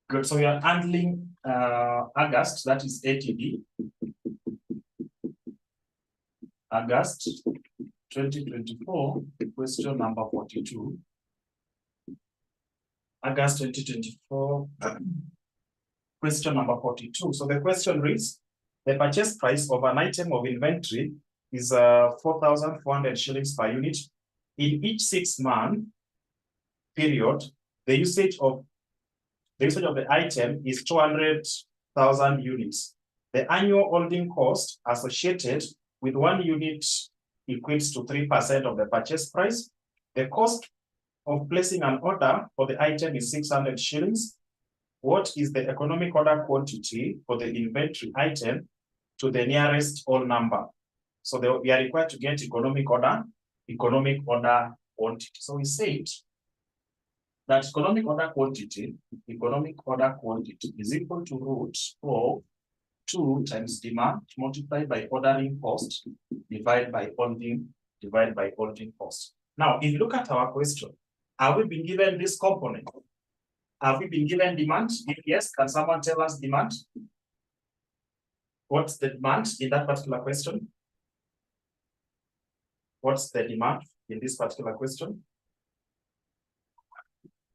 Good. So we are handling August, that is ATD. August 2024, question number 42. August 2024, question number 42. So the question reads, the purchase price of an item of inventory is 4,400 shillings per unit. In each 6-month period, the usage of the item is 200,000 units. The annual holding cost associated with 1 unit equates to 3% of the purchase price. The cost of placing an order for the item is 600 shillings. What is the economic order quantity for the inventory item to the nearest whole number? So we are required to get economic order quantity. So we said that economic order quantity is equal to root of 2 times demand multiplied by ordering cost divided by holding cost. Now, if you look at our question, have we been given this component? Have we been given demand? If yes, can someone tell us demand? What's the demand in that particular question? What's the demand in this particular question?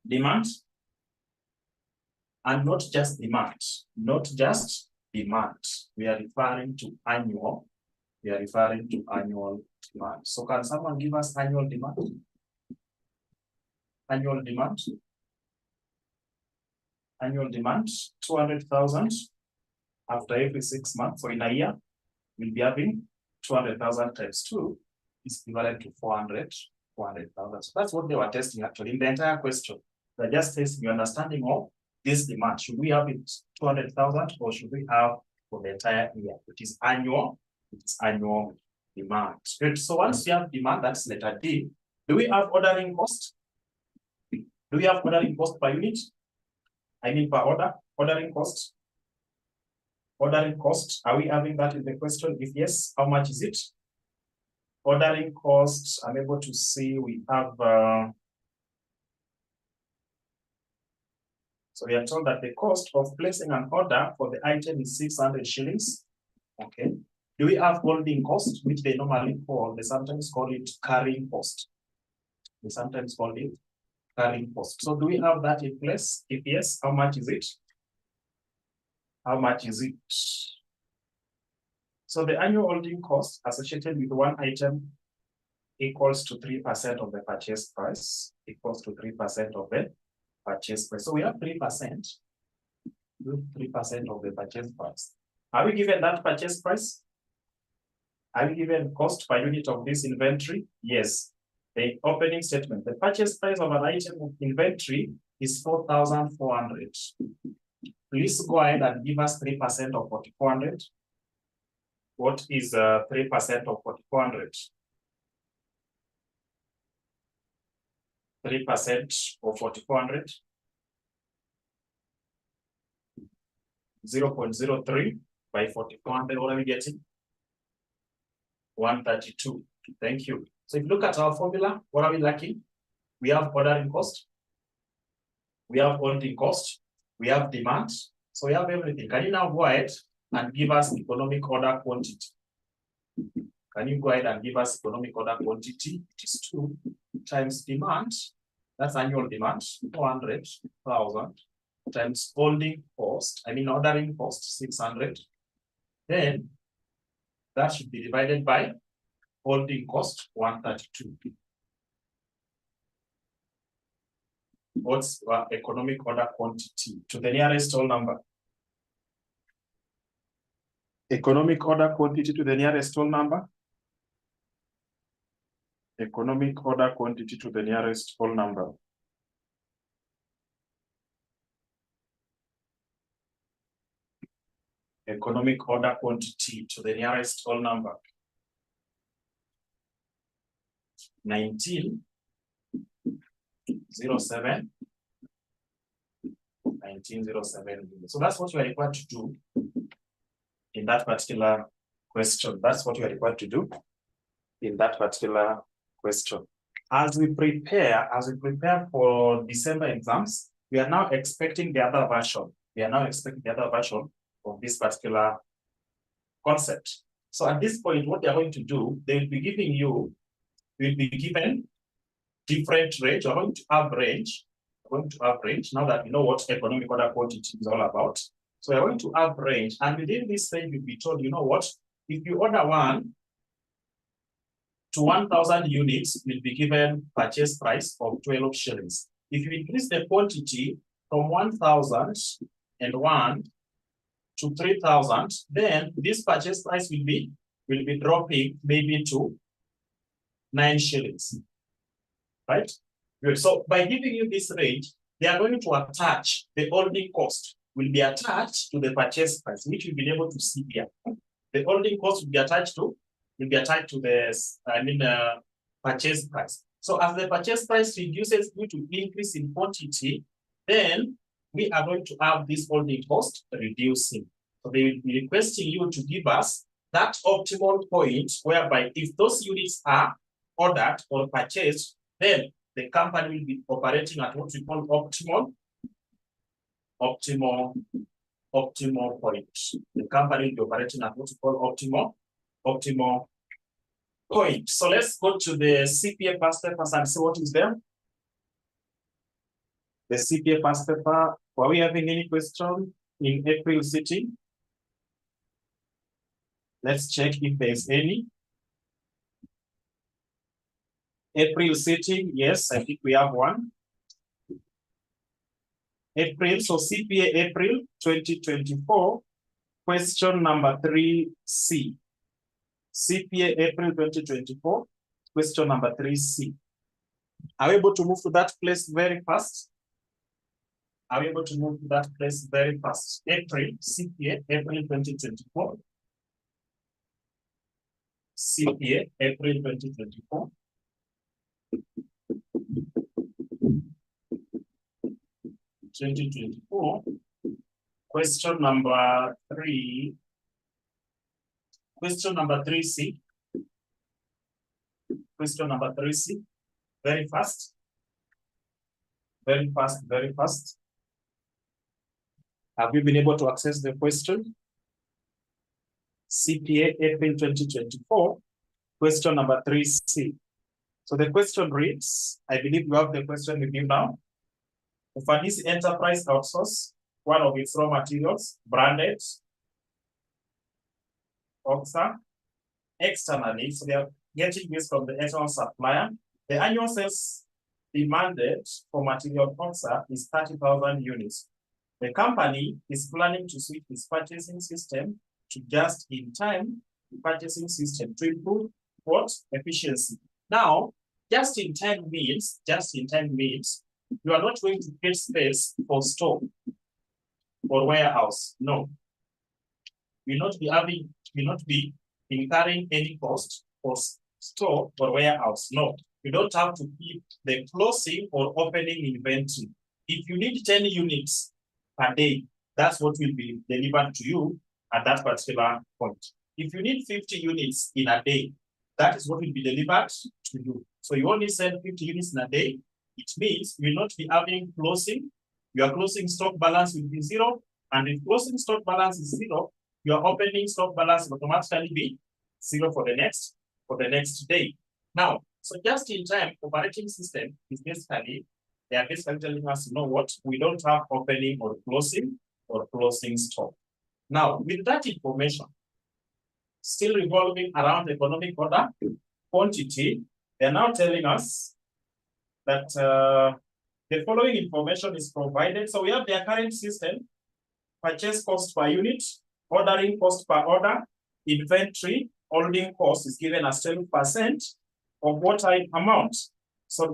Demand. And not just demand. We are referring to annual. Demand. So can someone give us annual demand? Annual demand, 200,000 after every 6 months. So in a year, we'll be having 200,000 times 2 is equivalent to 400,000. So that's what they were testing actually in the entire question. They're just testing your understanding of this demand. Should we have it 200,000 or should we have for the entire year? It is annual demand. Good. So once you have demand, that's letter D. Do we have ordering cost? Do we have ordering cost per unit? I mean per order, ordering cost. Ordering cost, are we having that in the question? If yes, how much is it? Ordering cost, I'm able to see we have, so we are told that the cost of placing an order for the item is 600 shillings. Okay. Do we have holding cost, which they normally call, they sometimes call it carrying cost. So do we have that in place? If yes, how much is it? So the annual holding cost associated with one item equals to 3% of the purchase price. So we have 3%. 3% of the purchase price. Are we given that purchase price? Are we given cost per unit of this inventory? Yes. The opening statement, the purchase price of an item of inventory is 4,400. Please go ahead and give us 3% of 4,400. What is 3% of 4,400? 3% of 4,400. 0.03 by 4,400. What are we getting? 132. Thank you. So if you look at our formula, what are we lacking? We have ordering cost. We have holding cost. We have demand. So we have everything. Can you now go ahead and give us economic order quantity? Can you go ahead and give us economic order quantity? It is 2 times demand. That's annual demand, 400,000 times holding cost. I mean ordering cost, 600. Then that should be divided by holding cost, 132. What's economic order quantity to the nearest whole number? Economic order quantity to the nearest whole number? Economic order quantity to the nearest whole number. Economic order quantity to the nearest whole number. 1907. 1907. So that's what you are required to do in that particular question. That's what you are required to do in that particular question. As we prepare for December exams, we are now expecting the other version. We are now expecting the other version of this particular concept. So at this point, what they are going to do, they will be giving you, will be given different range. We're going to average. We're going to average now that you know what economic order quantity is all about. So we're going to average, and within this range, you'll be told, you know what, if you order 1 to 1,000 units, you'll be given purchase price of 12 shillings. If you increase the quantity from 1,001 to 3,000, then this purchase price will be dropping maybe to 9 shillings. Right? Good. So by giving you this range, they are going to attach the holding cost will be attached to the purchase price, which you'll be able to see here. The holding cost will be attached to this, purchase price. So as the purchase price reduces due to increase in quantity, then we are going to have this holding cost reducing. So they will be requesting you to give us that optimal point whereby if those units are ordered or purchased, then the company will be operating at what we call optimal point. The company will be operating at what we call optimal point. So let's go to the CPA past papers and see what is there. The CPA past paper. Were we having any question in April sitting? Let's check if there's any. April sitting, yes, I think we have one. April, so CPA April 2024, question number 3C. CPA April 2024, question number 3C. Are we able to move to that place very fast? Are we able to move to that place very fast? April, CPA April 2024. CPA April 2024. Question number 3. Question number 3C. Question number 3C. Very fast. Very fast, very fast. Have you been able to access the question? CPA April 2024. Question number 3C. So the question reads, I believe you have the question with you now. Ufanisi Enterprise outsource one of its raw materials, branded, oxa, externally. So they are getting this from the external supplier. The annual sales demanded for material oxa is 30,000 units. The company is planning to switch its purchasing system to just-in-time purchasing system to improve what? Efficiency. Now, just-in-time means you are not going to create space for store or warehouse. No. You will not be incurring any cost for store or warehouse. No. You don't have to keep the closing or opening inventory. If you need 10 units per day, that's what will be delivered to you at that particular point. If you need 50 units in a day, that is what will be delivered to you. So you only sell 50 units in a day. It means you will not be having closing. Your closing stock balance will be 0. And if closing stock balance is 0, your opening stock balance will automatically be 0 for the next day. Now, so just in time operating system is basically, they are basically telling us, you know what, we don't have opening or closing stock. Now, with that information, still revolving around economic order quantity, they're now telling us that the following information is provided. So we have their current system, purchase cost per unit, ordering cost per order, inventory, holding cost is given as 10% of what type amount. So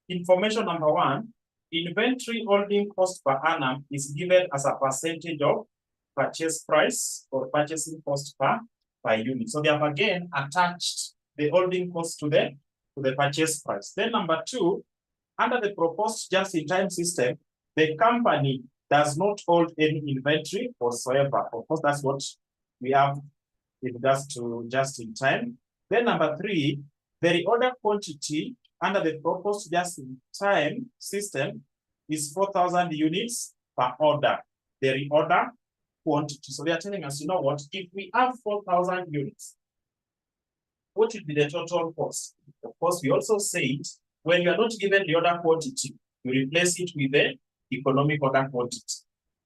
information number 1, inventory holding cost per annum is given as a percentage of purchase price or purchasing cost per unit. So they have again attached the holding cost to the purchase price. Then number 2, under the proposed just-in-time system, the company does not hold any inventory whatsoever. Of course, that's what we have in regards to just-in-time. Then number 3, the reorder quantity under the proposed just-in-time system is 4,000 units per order. The reorder quantity. So they are telling us, you know what, if we have 4,000 units, what would be the total cost? Of course, we also said when you are not given the order quantity, you replace it with the economic order quantity.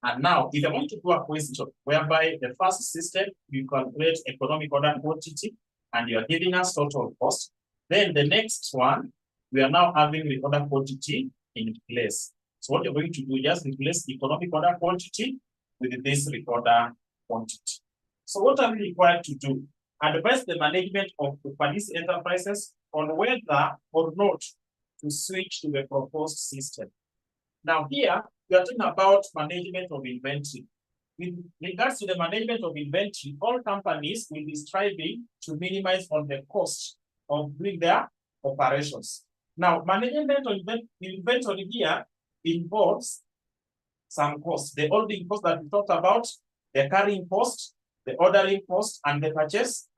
And now, if you're going to do a question whereby the first system, you calculate economic order quantity and you're giving us total cost, then the next one, we are now having the order quantity in place. So what you're going to do, just replace the economic order quantity with this reorder quantity. So what are we required to do? Advise the management of Japanese enterprises on whether or not to switch to the proposed system. Now here, we are talking about management of inventory. With regards to the management of inventory, all companies will be striving to minimize on the cost of doing their operations. Now, management of inventory here involves some costs. The holding cost that we talked about, the carrying cost, the ordering cost, and the purchase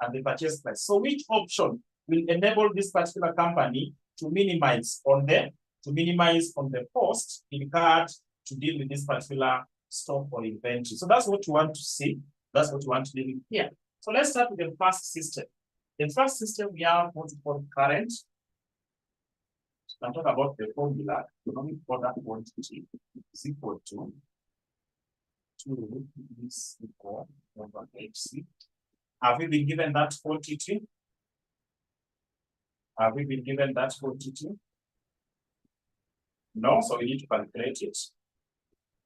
price. So which option will enable this particular company to minimize on the cost incurred to deal with this particular stock or inventory? So that's what you want to see. That's what you want to deal with here. So let's start with the first system. The first system, we have what's called current. I'll talk about the formula. Economic order quantity is equal to 2 is equal over HC. Have we been given that quantity? Have we been given that quantity? No, so we need to calculate it.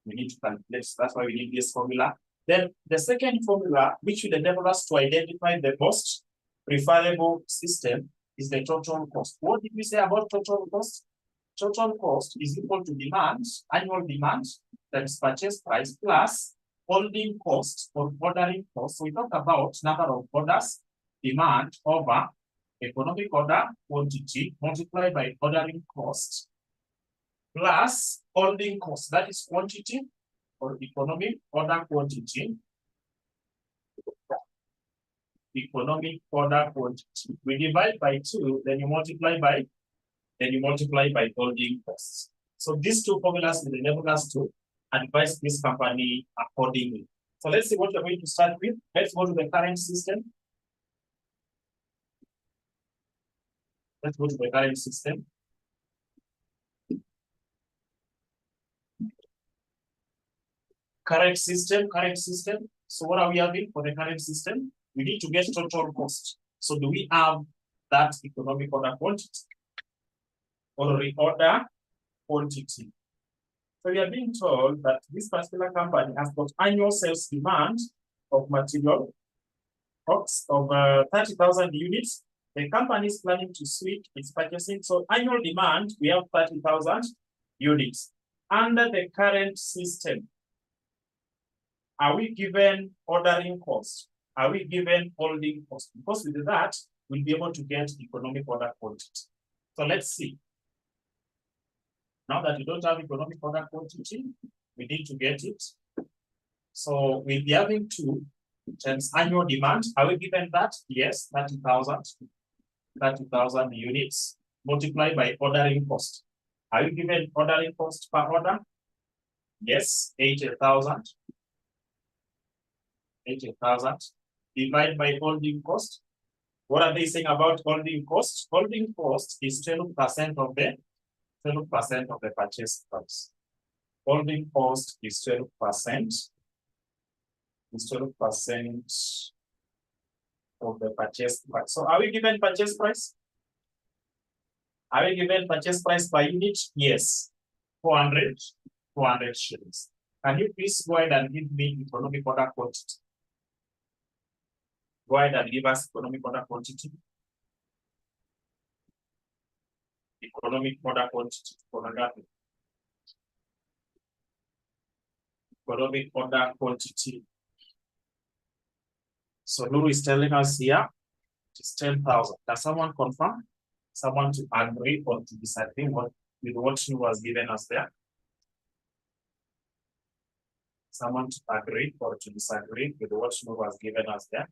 We need to calculate. That's why we need this formula. Then the second formula, which will enable us to identify the most preferable system, is the total cost. What did we say about total cost? Total cost is equal to demand, annual demand, times purchase price, plus holding cost or ordering cost. So we talk about number of orders, demand over economic order quantity multiplied by ordering cost, plus holding cost, that is quantity or economic order quantity. Economic order quantity. We divide by 2, then you multiply by holding costs. So these two formulas will enable us to advise this company accordingly. So let's see what we're going to start with. Let's go to the current system. Let's go to the current system. Current system. So what are we having for the current system? We need to get total cost. So do we have that economic order quantity or reorder quantity? So we are being told that this particular company has got annual sales demand of material of 30,000 units. The company is planning to switch its purchasing. So annual demand, we have 30,000 units. Under the current system, are we given ordering cost? Are we given holding cost? Because with that, we'll be able to get economic order quantity. So let's see. Now that you don't have economic order quantity, we need to get it. So we'll be having 2 times annual demand. Are we given that? Yes, 30,000 units multiplied by ordering cost. Are you given ordering cost per order? Yes, 80,000. 80,000 divided by holding cost. What are they saying about holding cost? Holding cost is 12% of the purchase price. Holding cost is 12%. Is 12% of the purchase price. So are we given purchase price? Are we given purchase price per unit? Yes. 400 shillings. Can you please go ahead and give me economic order quantity? Go ahead and give us economic order quantity. Economic order quantity. Economic order quantity. So Lulu is telling us here, it's 10,000. Does someone confirm? Someone to agree or to disagree with what she was given us there? Someone to agree or to disagree with what she was given us there?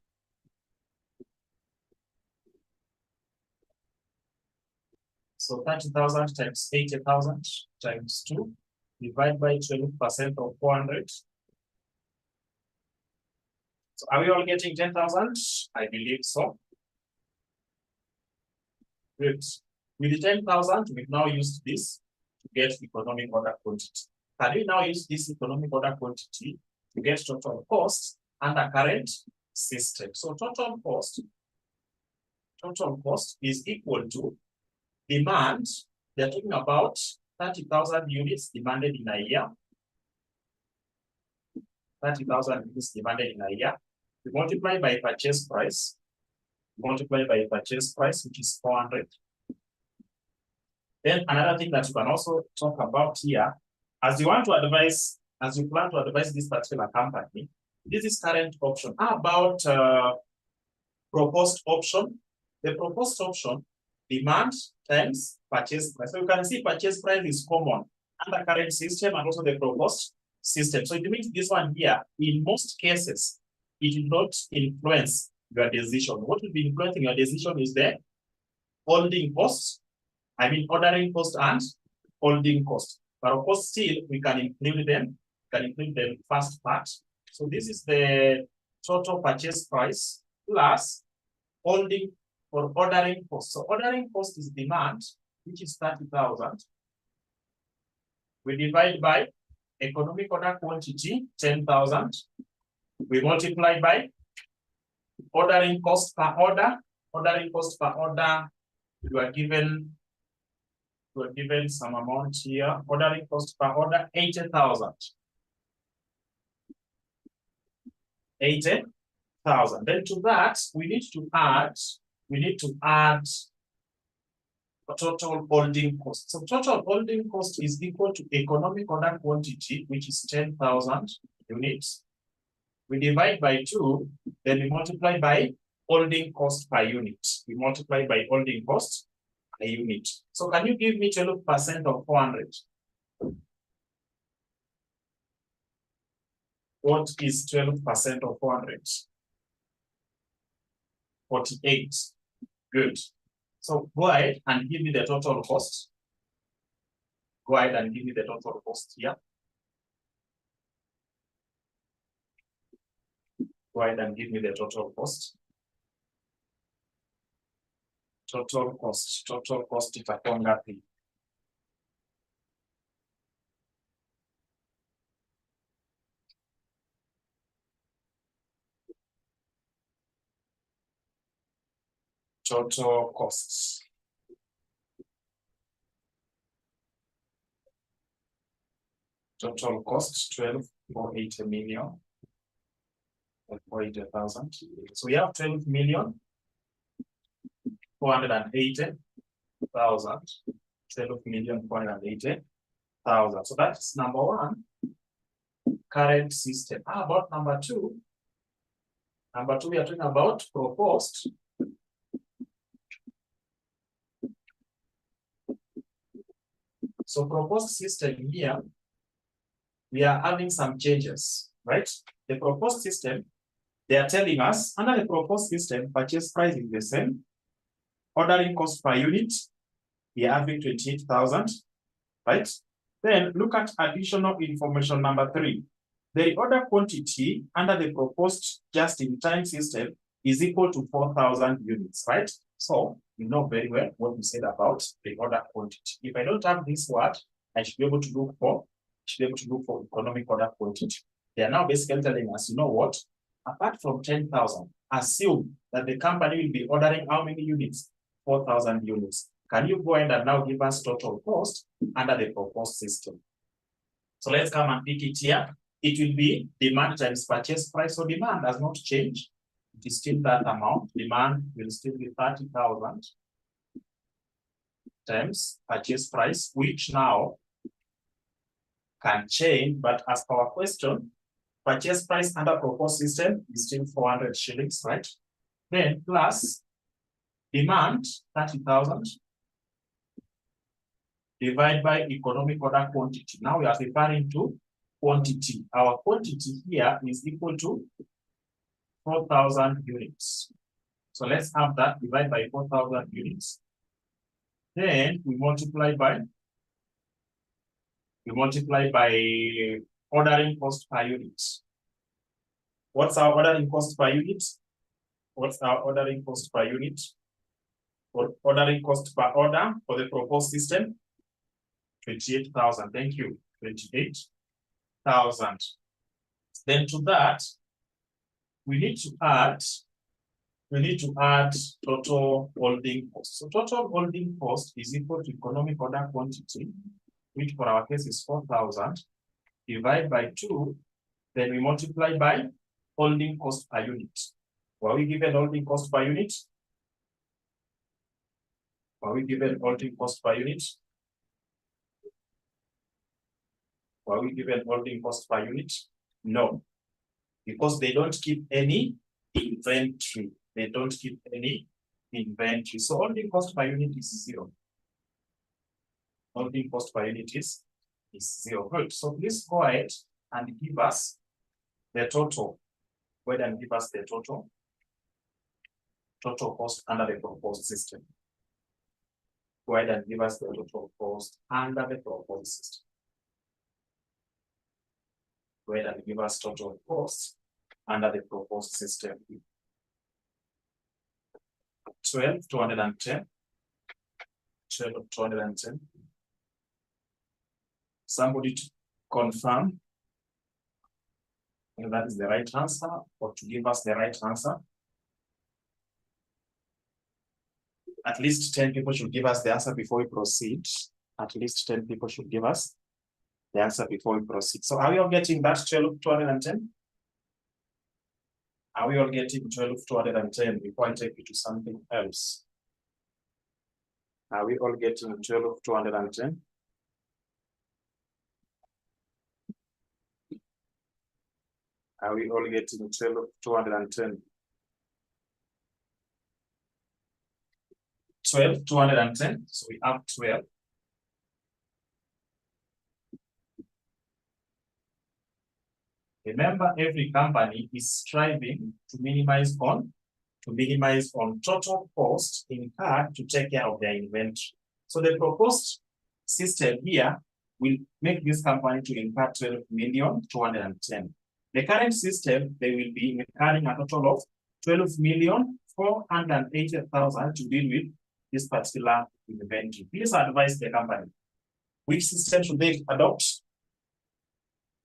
So 30,000 times 80,000 times 2 divide by 12% of 400. So are we all getting 10,000? I believe so. Good. With the 10,000, we've now used this to get economic order quantity. Can we now use this economic order quantity to get total cost under current system? So total cost is equal to demand. They're talking about 30,000 units demanded in a year. 30,000 units demanded in a year. We multiply by purchase price. Multiply by purchase price, which is 400. Then another thing that you can also talk about here, as you plan to advise this particular company, this is current option. How about proposed option? The proposed option, demand times purchase price. So you can see purchase price is common under current system and also the proposed system. So it means this one here, in most cases, it will not influence your decision. What will be influencing your decision is the holding cost, ordering cost and holding cost. But of course, still we can include them. First part. So this is the total purchase price plus holding or ordering cost. So ordering cost is demand, which is 30,000. We divide by economic order quantity, 10,000. We multiply by ordering cost per order. Ordering cost per order, you are given some amount here. Ordering cost per order, 80,000. 80,000. Then to that, we need to add a total holding cost. So total holding cost is equal to economic order quantity, which is 10,000 units. We divide by 2, then we multiply by holding cost per unit. We multiply by holding cost per unit. So can you give me 12% of 400? What is 12% of 400? 48. Good. So go ahead and give me the total cost. Go ahead and give me the total cost here. Go ahead and give me the total cost. Total cost itakuwa ngapi? Total costs. Total cost 12 or 80 million. Or 80,000. So we have 12 million 480,000. 12 million 480,000. So that's number one, current system. How about number two? Number two, we are talking about proposed. So proposed system here, we are having some changes, right? The proposed system, they are telling us under the proposed system, purchase price is the same. Ordering cost per unit, we are having 28,000, right? Then look at additional information number 3. The order quantity under the proposed just-in-time system is equal to 4,000 units, right? So you know very well what we said about the order quantity. If I don't have this word, I should be able to look for economic order quantity. They are now basically telling us, you know what? Apart from 10,000, assume that the company will be ordering how many units? 4,000 units. Can you go ahead and now give us total cost under the proposed system? So let's come and pick it here. It will be demand times purchase price. So demand does not change. It is still that amount. Demand will still be 30,000 times purchase price, which now can change. But as per our question, purchase price under proposed system is still 400 shillings, right? Then plus demand 30,000 divided by economic order quantity. Now we are referring to quantity. Our quantity here is equal to 4,000 units. So let's have that divided by 4,000 units. Then we multiply by We multiply by ordering cost per unit. What's our ordering cost per unit? What's our ordering cost per unit? Or ordering cost per order for the proposed system? 28,000. Thank you. 28,000. Then to that, we need to add total holding cost. So total holding cost is equal to economic order quantity, which for our case is 4,000, divide by 2, then we multiply by holding cost per unit. Were we given holding cost per unit? Were we given holding cost per unit? Were we given holding cost per unit? No, because they don't keep any inventory. They don't keep any inventory. So holding cost per unit is 0. Holding cost per unit is 0. Good. So please go ahead and give us the total. Go ahead and give us the total cost under the proposed system. Go ahead and give us the total cost under the proposed system. Go ahead and give us total cost under the proposed system. 12,210. 12,210. Somebody to confirm if that is the right answer or to give us the right answer. At least 10 people should give us the answer before we proceed. At least 10 people should give us the answer before we proceed. So are we all getting that 12,210? Are we all getting 12,210 before I take you to something else? Are we all getting 12,210? Are we all getting 12,210? 12,210. So we have 12. Remember, every company is striving to minimize on total cost incurred to take care of their inventory. So the proposed system here will make this company to incur 12,210,000. The current system, they will be incurring a total of 12,480,000 to deal with this particular inventory. Please advise the company. Which system should they adopt?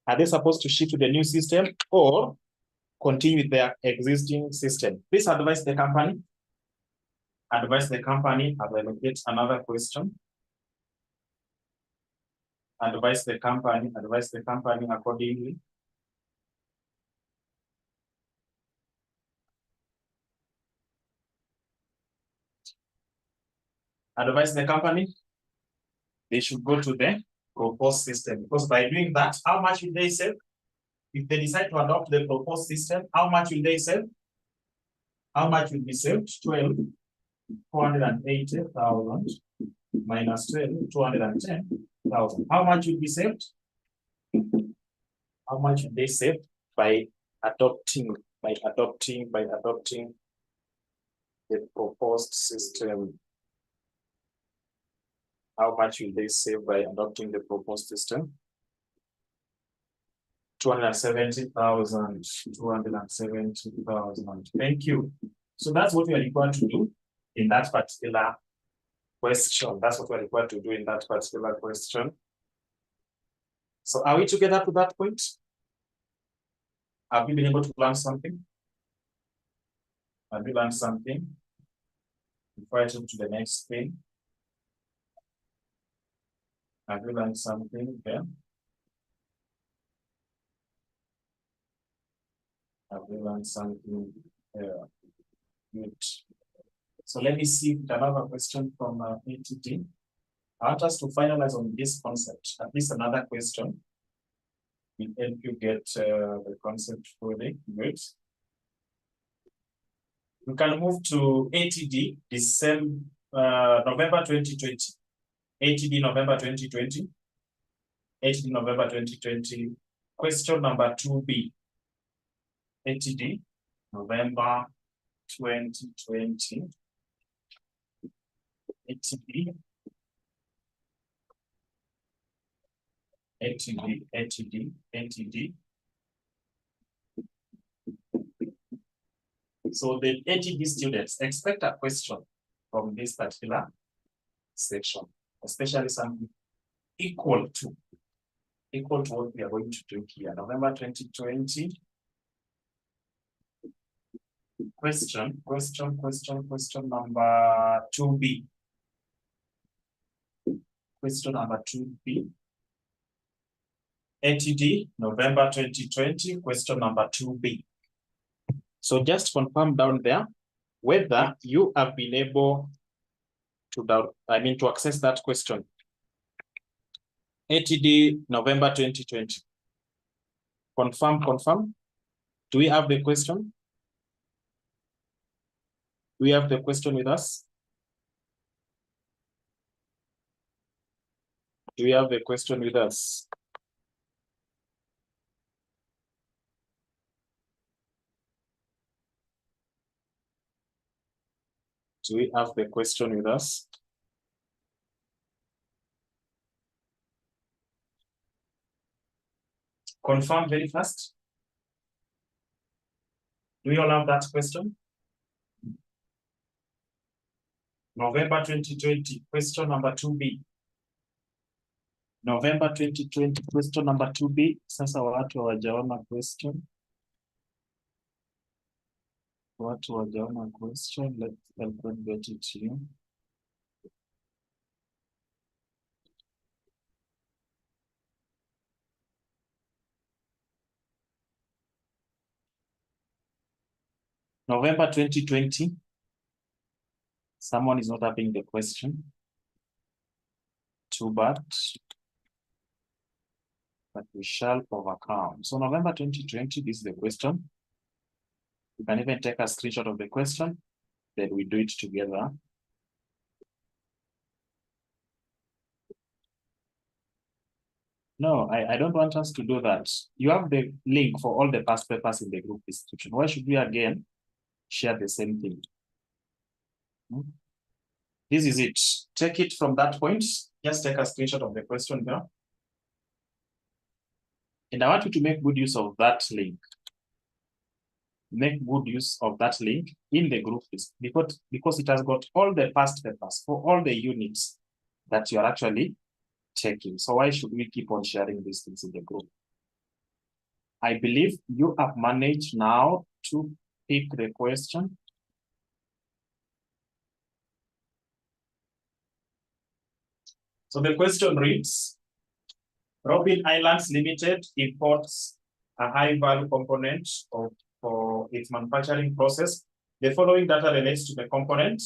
Are they supposed to shift to the new system or continue with their existing system? Please advise the company. Advise the company. I will get another question. Advise the company. Advise the company accordingly. Advise the company. They should go to the proposed system, because by doing that, how much will they save? If they decide to adopt the proposed system, how much will they save? How much will be saved? 12,480,000 minus 12,210,000. How much will be saved? How much will they save by adopting the proposed system? How much will they save by adopting the proposed system? 270,000. 270,000. Thank you. So that's what we are required to do in that particular question. That's what we're required to do in that particular question. So are we together to that point? Have we been able to learn something? Have we learned something? Before I jump to the next thing. Have you learned something there? Have you learned something there? Good. So let me see another question from ATT. I want us to finalize on this concept. At least another question will help you get the concept fully. Good. We can move to ATD, November 2020. ATD November 2020. ATD November 2020. Question number 2B. ATD November 2020. ATD ATD. So the ATD students expect a question from this particular section, especially something equal to what we are going to do here. November 2020. Question number 2B. Question number 2B. ATD, November 2020, question number 2B. So just confirm down there whether you have been able to access that question. ATD, November 2020. Confirm. Do we have the question? Do we have the question with us? Do we have the question with us? Do we have the question with us? Confirm very fast. Do we all have that question? November 2020, question number 2B. November 2020, question number 2B. Sasa watu hawajaona question. Watu hawajaona question. Let's get it here. November 2020. Someone is not having the question. Too bad. But we shall overcome. So November 2020, this is the question. You can even take a screenshot of the question, then we do it together. No, I don't want us to do that. You have the link for all the past papers in the group description. Why should we again share the same thing? This is it. Take it from that point. Just take a screenshot of the question there. And I want you to make good use of that link. Make good use of that link in the group list because it has got all the past papers for all the units that you are actually taking. So why should we keep on sharing these things in the group? I believe you have managed now to pick the question. So the question reads, Robin Islands Limited imports a high-value component for its manufacturing process. The following data relates to the component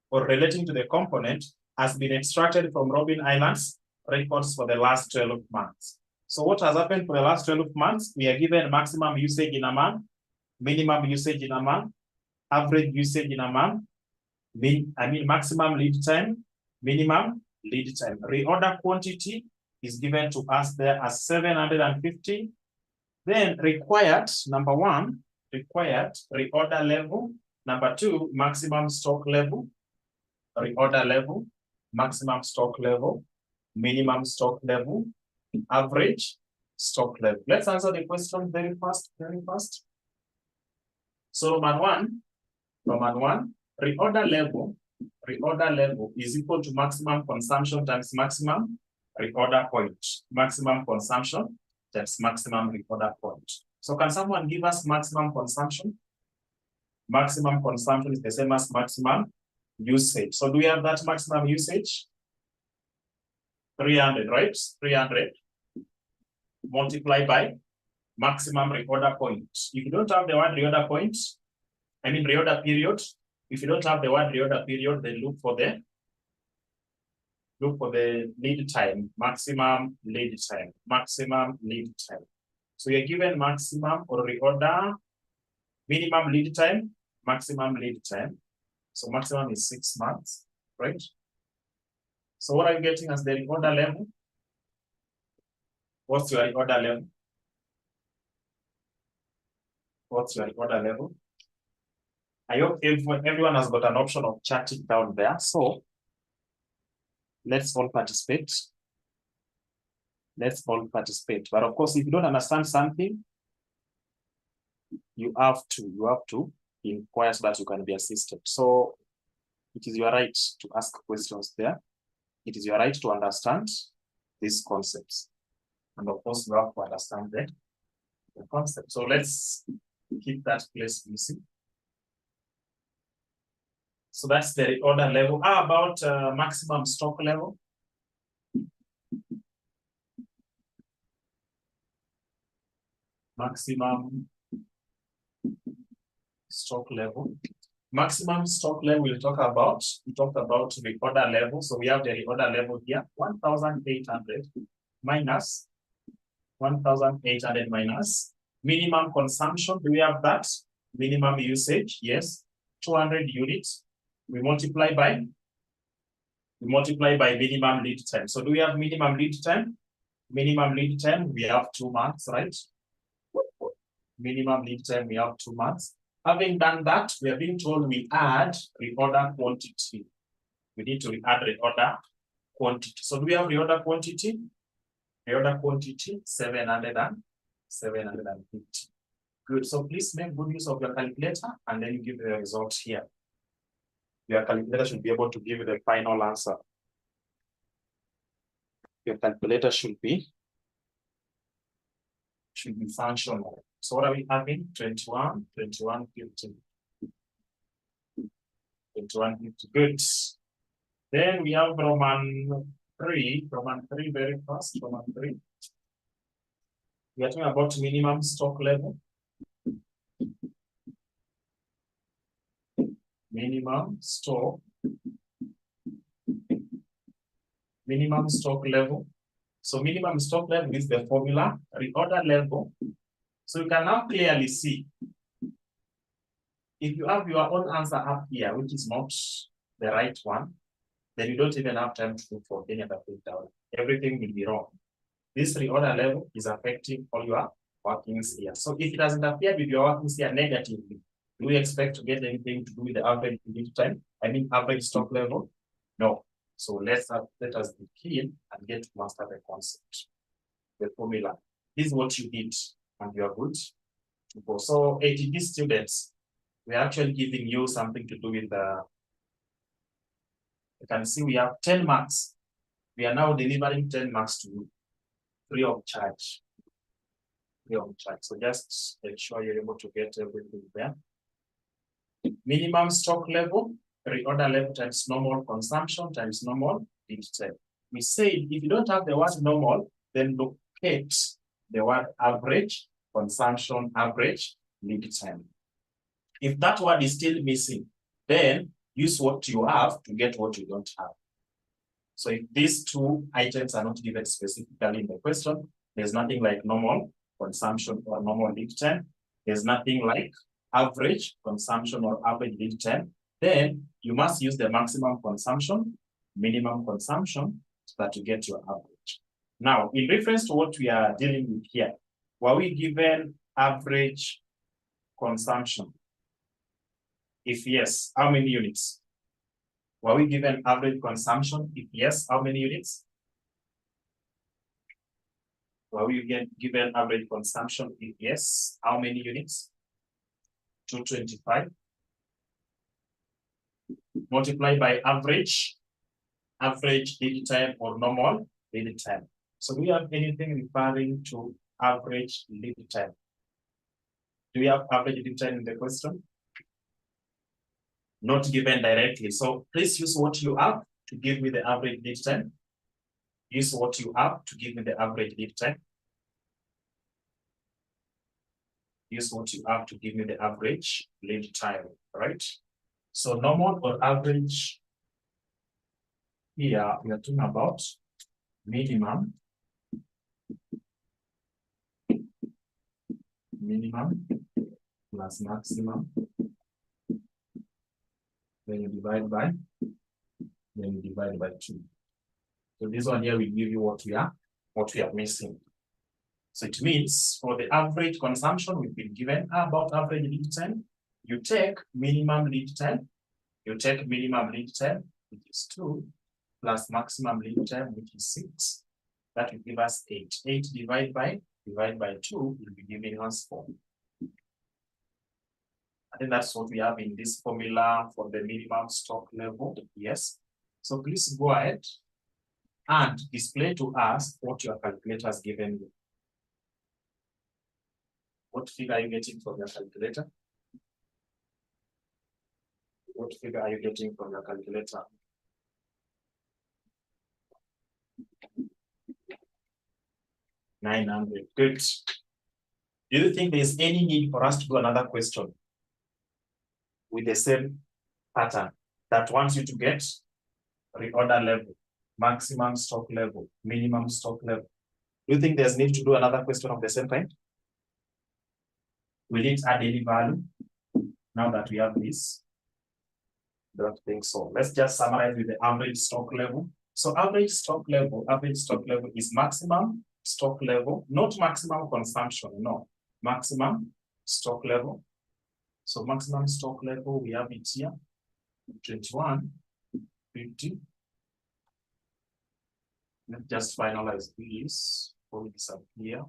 or relating to the component has been extracted from Robin Islands records for the last 12 months. So what has happened for the last 12 months? We are given maximum usage in a month, minimum usage in a month, average usage in a month, maximum lead time, minimum lead time. Reorder quantity is given to us there as 750. Then required, number one, required reorder level. Number two, maximum stock level. Reorder level, maximum stock level, minimum stock level, average stock level. Let's answer the question very fast. So Roman one, reorder level is equal to maximum consumption times maximum reorder point. Maximum consumption times maximum reorder point. So can someone give us maximum consumption? Maximum consumption is the same as maximum usage. So do we have that maximum usage? 300, right? 300 multiplied by maximum reorder point. If you don't have the word reorder point, reorder period. If you don't have the word reorder period, then look for the lead time, maximum lead time. So you're given maximum or reorder, minimum lead time, maximum lead time. So maximum is 6 months, right? So what are you getting as the reorder level? What's your reorder level? What's your reorder level? I hope everyone has got an option of chatting down there. So let's all participate. let's all participate. But of course, if you don't understand something, you have to inquire so that you can be assisted. So it is your right to ask questions there. It is your right to understand these concepts. And of course, you have to understand the concept. So let's keep that place missing. So that's the reorder level. How about maximum stock level? Maximum stock level. Maximum stock level we talked about reorder level. So we have the reorder level here, 1,800 minus 1,800 minus minimum consumption. Do we have that? Minimum usage, yes, 200 units. We multiply by minimum lead time. So do we have minimum lead time? Minimum lead time, we have 2 months, right? Minimum lead time, we have 2 months. Having done that, we are being told we add reorder quantity. We need to add reorder quantity. So do we have reorder quantity? Reorder quantity, 750. Good. So please make good use of your calculator and then you give the result here. Your calculator should be able to give you the final answer. Your calculator should be functional. So what are we having? 21, 50. 50. Good. Then we have Roman 3, very fast, Roman 3. We are talking about minimum stock level. Minimum stock level. So minimum stock level is the formula, reorder level. So you can now clearly see, if you have your own answer up here, which is not the right one, then you don't even have time to look for any other breakdown. Everything will be wrong. This reorder level is affecting all your workings here. So if it has interfered with your workings here negatively, do we expect to get anything to do with the average lead time? I mean, average stock level? No. So let us be keen and get to master the concept, the formula. This is what you did, and you are good to go. So ATD students, we are actually giving you something to do with the, you can see we have 10 marks. We are now delivering 10 marks to you, free of charge. So just make sure you're able to get everything there. Minimum stock level, reorder level times normal consumption times normal lead time. We say if you don't have the word normal, then locate the word average consumption, average lead time. If that word is still missing, then use what you have to get what you don't have. So if these two items are not given specifically in the question, there's nothing like normal consumption or normal lead time. There's nothing like average consumption or average lead time. Then you must use the maximum consumption, minimum consumption, so that you get your average. Now, in reference to what we are dealing with here, were we given average consumption? If yes, how many units? Were we given average consumption? If yes, how many units? Were we given average consumption? If yes, how many units? 225. Multiply by average lead time or normal lead time. So do we have anything referring to average lead time? Do we have average lead time in the question? Not given directly. So please use what you have to give me the average lead time. Use what you have to give me the average lead time. Use what you have to give me the average lead time, right? So normal or average, here we are talking about minimum plus maximum. Then you divide by 2. So this one here will give you what we are missing. So it means for the average consumption, we've been given about average lead time. You take minimum lead time. Which is 2, plus maximum lead time, which is 6. That will give us 8. 8 divided by 2 will be giving us 4. I think that's what we have in this formula for the minimum stock level. Yes. So please go ahead and display to us what your calculator has given you. What figure are you getting from your calculator? What figure are you getting from your calculator? $900. Good. Do you think there's any need for us to do another question with the same pattern that wants you to get reorder level, maximum stock level, minimum stock level? Do you think there's need to do another question of the same kind? Will it add any value now that we have this? Don't think so. Let's just summarize with the average stock level. So average stock level is maximum stock level, not maximum consumption, no, maximum stock level. So maximum stock level, we have it here, 21.50. Let's just finalize this before we disappear.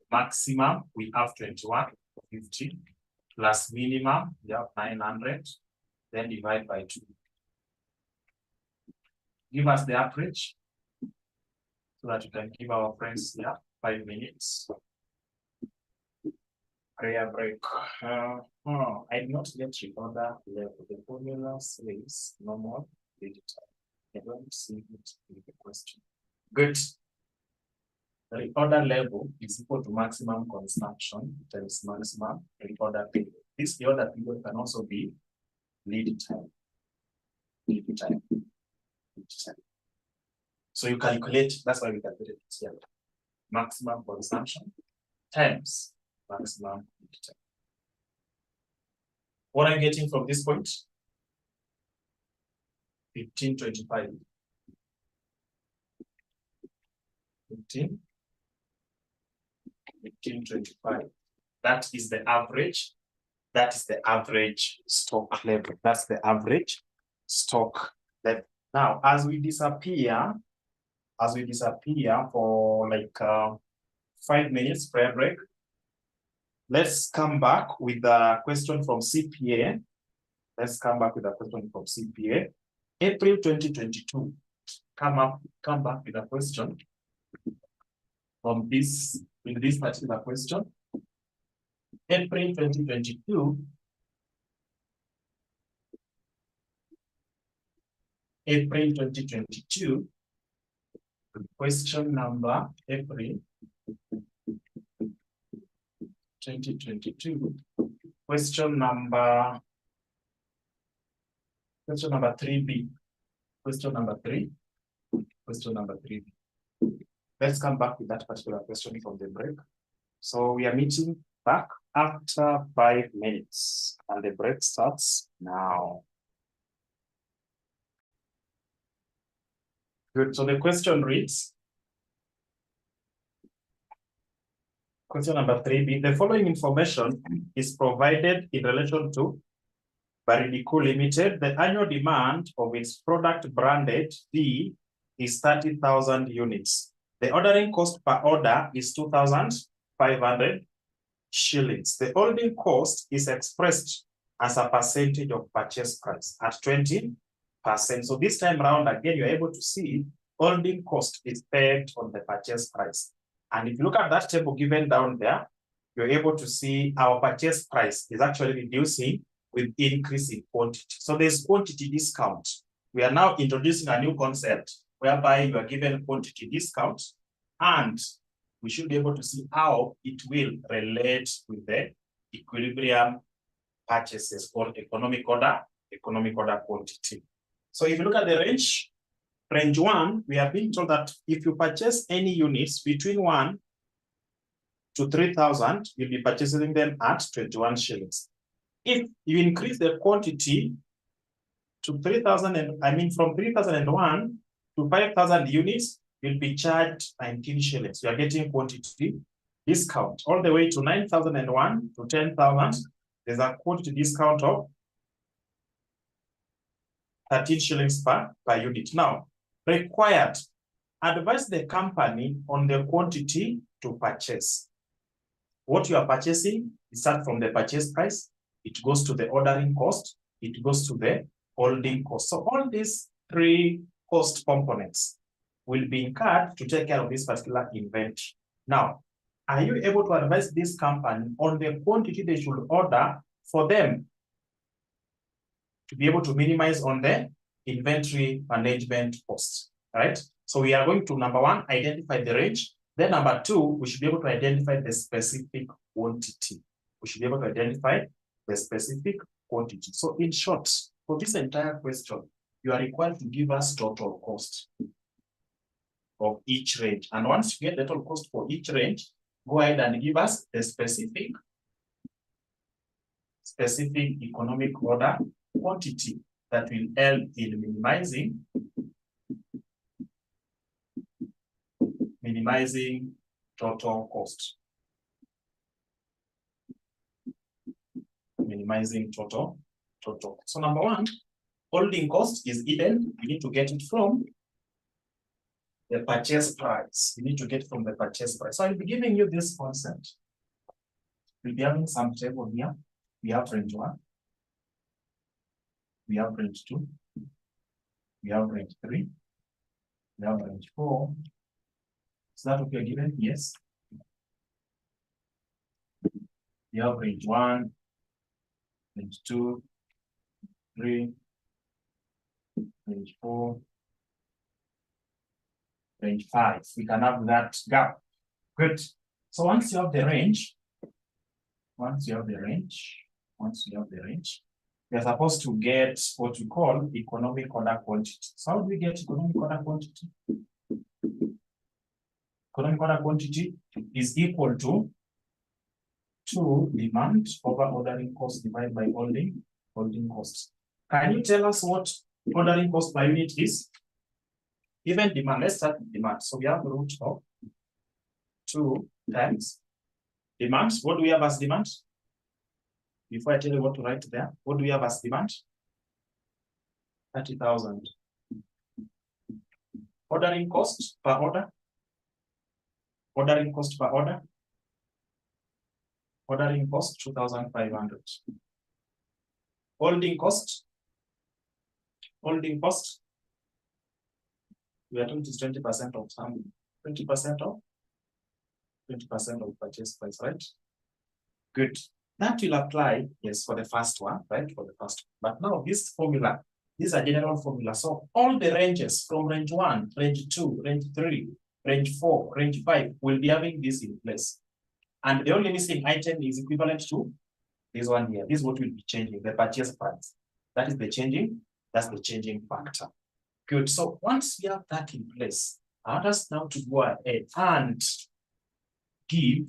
Maximum, we have 21.50 plus minimum, we have 900, then divide by 2. Give us the average so that you can give our friends here 5 minutes. Prayer break. I did not get reorder level. The formula says normal digital. I don't see it in the question. Good. The reorder level is equal to maximum consumption times maximum reorder period. This reorder period can also be lead time. Lead time. So you calculate, that's why we calculate it here. Maximum consumption times maximum lead time. What are you getting from this point? 1525. 1525. That is the average. That is the average stock level. That's the average stock level. Now, as we disappear for like 5 minutes prayer break, let's come back with a question from CPA. Let's come back with a question from CPA. April 2022. Come back with a question from this, with this particular question. April 2022. April 2022. Question number April 2022. Question number 3B. Question number 3. Question number 3B. Let's come back with that particular question from the break. So we are meeting back after 5 minutes and the break starts now. Good. So the question reads, question number 3B, the following information is provided in relation to Baridico Limited. The annual demand of its product branded D is 30,000 units. The ordering cost per order is 2,500 shillings. The holding cost is expressed as a percentage of purchase price at 20%. So this time around, again, you're able to see holding cost is pegged on the purchase price. And if you look at that table given down there, you're able to see our purchase price is actually reducing with increase in quantity. So there's quantity discount. We are now introducing a new concept whereby you are given quantity discount, and we should be able to see how it will relate with the equilibrium purchases or economic order quantity. So if you look at the range 1, we have been told that if you purchase any units between 1 to 3,000, you'll be purchasing them at 21 shillings. If you increase the quantity to 3,000, from 3,001 to 5,000 units, you'll be charged 19 shillings. You are getting quantity discount. All the way to 9,001 to 10,000, there's a quantity discount of 13 shillings per unit. Now, Required. Advise the company on the quantity to purchase. What you are purchasing, you start from the purchase price, it goes to the ordering cost, it goes to the holding cost. So all these three cost components will be incurred to take care of this particular inventory. Now, are you able to advise this company on the quantity they should order for them to be able to minimize on the inventory management costs, right? So we are going to, number one, identify the range. Then number two, we should be able to identify the specific quantity. We should be able to identify the specific quantity. So in short, for this entire question, you are required to give us total cost of each range. And once you get the total cost for each range, go ahead and give us the specific economic order quantity that will help in minimizing total cost. Minimizing total. So number one, holding cost is hidden. We need to get it from the purchase price. We need to get from the purchase price. So I'll be giving you this concept. We'll be having some table here. We have range 1. We have range 2. We have range 3. We have range 4. Is that what we are given? Yes. We have range 1, range 2, 3, range 4, range 5. We can have that gap. Good. So once you have the range, we are supposed to get what we call economic order quantity. So how do we get economic order quantity? Economic order quantity is equal to demand over ordering cost divided by holding costs. Can you tell us what ordering cost per unit is? Even demand, let's start with demand. So we have the root of 2 times demand. What do we have as demand? Before I tell you what to write there, what do we have as demand? 30,000. Ordering cost per order. Ordering cost per order. Ordering cost 2,500. Holding cost. Holding cost. We are told it is 20% of something. 20% of purchase price, right? Good. That will apply, yes, for the first one, right? For the first one. But now this formula, this is a general formula. So all the ranges from range 1, range 2, range 3, range 4, range 5 will be having this in place. And the only missing item is equivalent to this one here. This is what will be changing, the purchase price. That is the changing, that's the changing factor. Good. So once we have that in place, I want us now to go ahead and give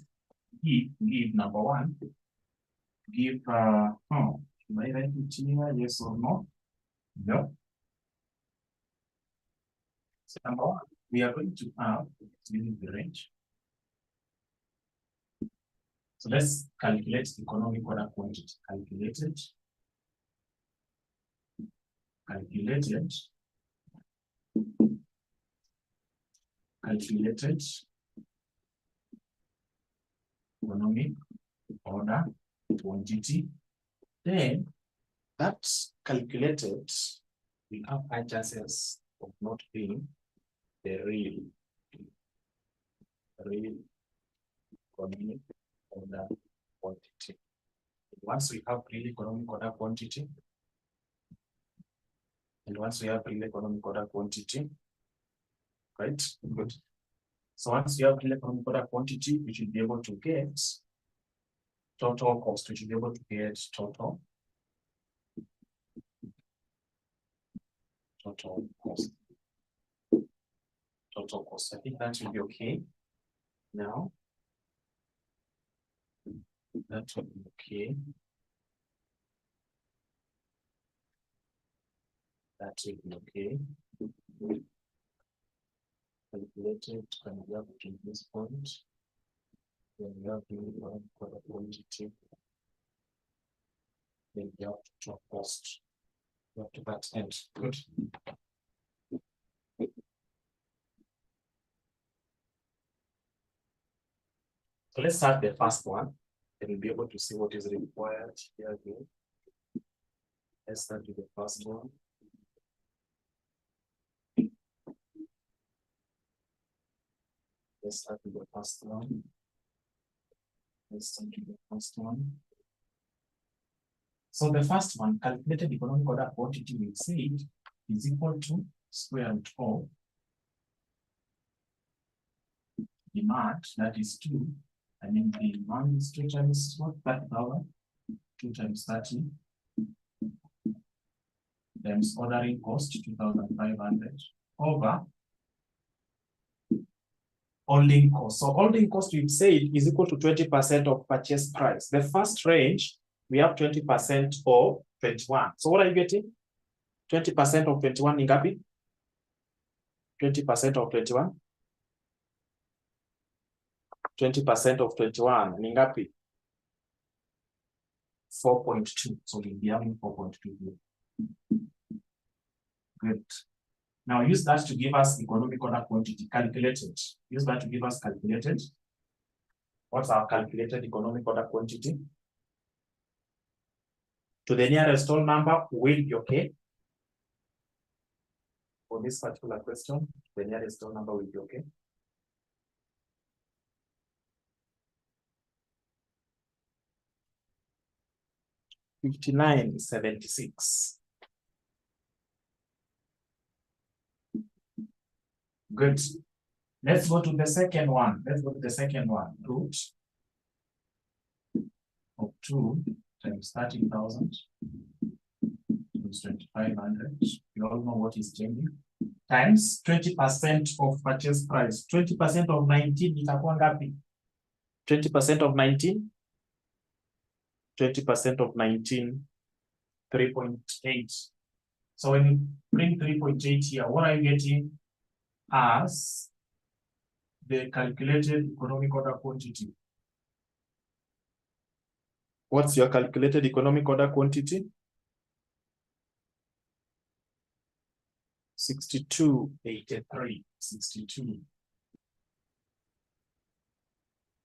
number one. Give should I write it here? Yes or no? No. So number one, we are going to have within the range. So let's calculate the economic order quantity. Calculated economic order quantity. Then that's calculated, we have high chances of not being the real economic order quantity. Once we have real economic order quantity, right? Good. So once you have real economic order quantity, we should be able to get total cost. We should be able to get total cost. Total cost. I think that will be okay. Now, that will be okay. That will be okay. Calculated, and we have to this point. Then we have to order quantity. Then we have to total cost. Up to that end. Good. So let's start the first one, and we'll be able to see what is required here again. Let's start with the first one. Let's start with the first one. Let's start with the first one. So the first one, calculated economic order quantity, we said is equal to square root of demand, that is 2. I mean, the demand is 2 times what? 30,000. 2 times 30 times ordering cost 2,500 over holding cost. So holding cost, we've said, is equal to 20% of purchase price. The first range, we have 20% of 21. So what are you getting? 20% of 21 ni ngapi? 20% of 21. 20% of 21 ni ngapi? 4.2. So we'll be having 4.2 here. Good. Now use that to give us economic order quantity calculated. Use that to give us calculated. What's our calculated economic order quantity? To the nearest whole number will be okay. For this particular question, the nearest whole number will be okay. $59.76. Good. Let's go to the second one. Let's go to the second one. Root of 2 times 30,000 times 2,500. You all know what is changing. Times 20% of purchase price. 20% of 19 itakuwa ngapi? 20% of 19? 20% of 19, 3.8. So when you bring 3.8 here, what are you getting as the calculated economic order quantity? What's your calculated economic order quantity? 62.83. 62.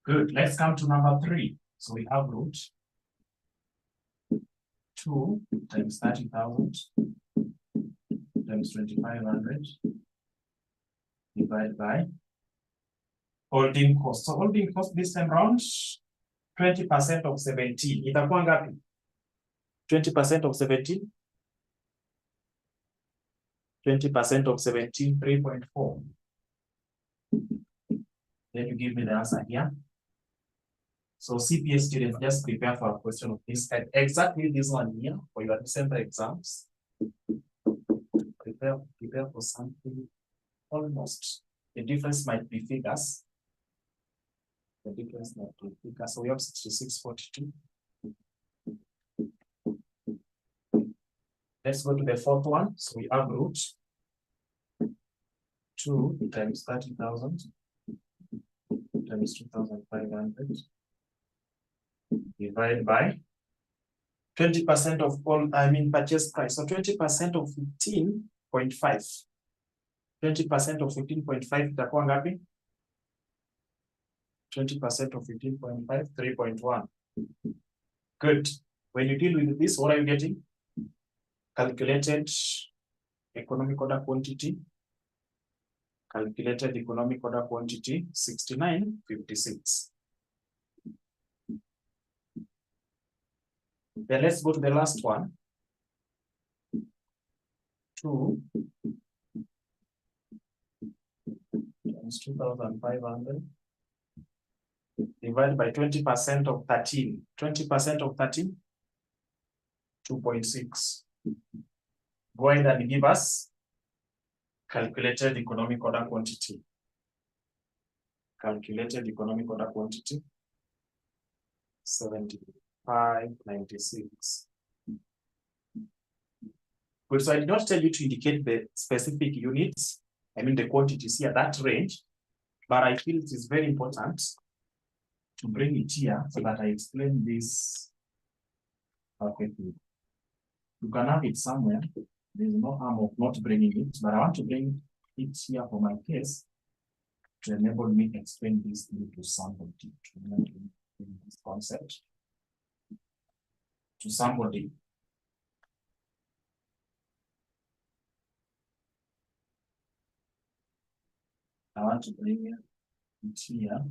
Good. Let's come to number 3. So we have root 2 times 30,000 times 2,500 divided by holding cost. So holding cost this time round, 20% of 17. Itakuwa ngapi? 20% of 17? 20% of 17, 3.4. Then you give me the answer here. So CPA students, just prepare for a question of this and exactly this one here for your December exams. Prepare for something almost. The difference might be figures. The difference might be figures. So we have 66.42. Let's go to the fourth one. So we have root 2 times 30,000 times 2,500 divided by 20% of all, purchase price. So 20% of 15.5. 20% of 15.5 itakuwa ngapi? 20% of 15.5, 3.1. Good. When you deal with this, what are you getting? Calculated economic order quantity. Calculated economic order quantity, 69.56. Then let's go to the last one. 2 times 2,500 divided by 20% of 13. 20% of 13, 2.6. Go ahead and give us calculated economic order quantity. Calculated economic order quantity, 75.96. Good, so I did not tell you to indicate the specific units, the quantities here, that range, but I feel it is very important to bring it here so that I explain this perfectly. You can have it somewhere. There's no harm of not bringing it, but I want to bring it here for my case to enable me to explain this to somebody, to enable this concept to somebody. I want to bring it here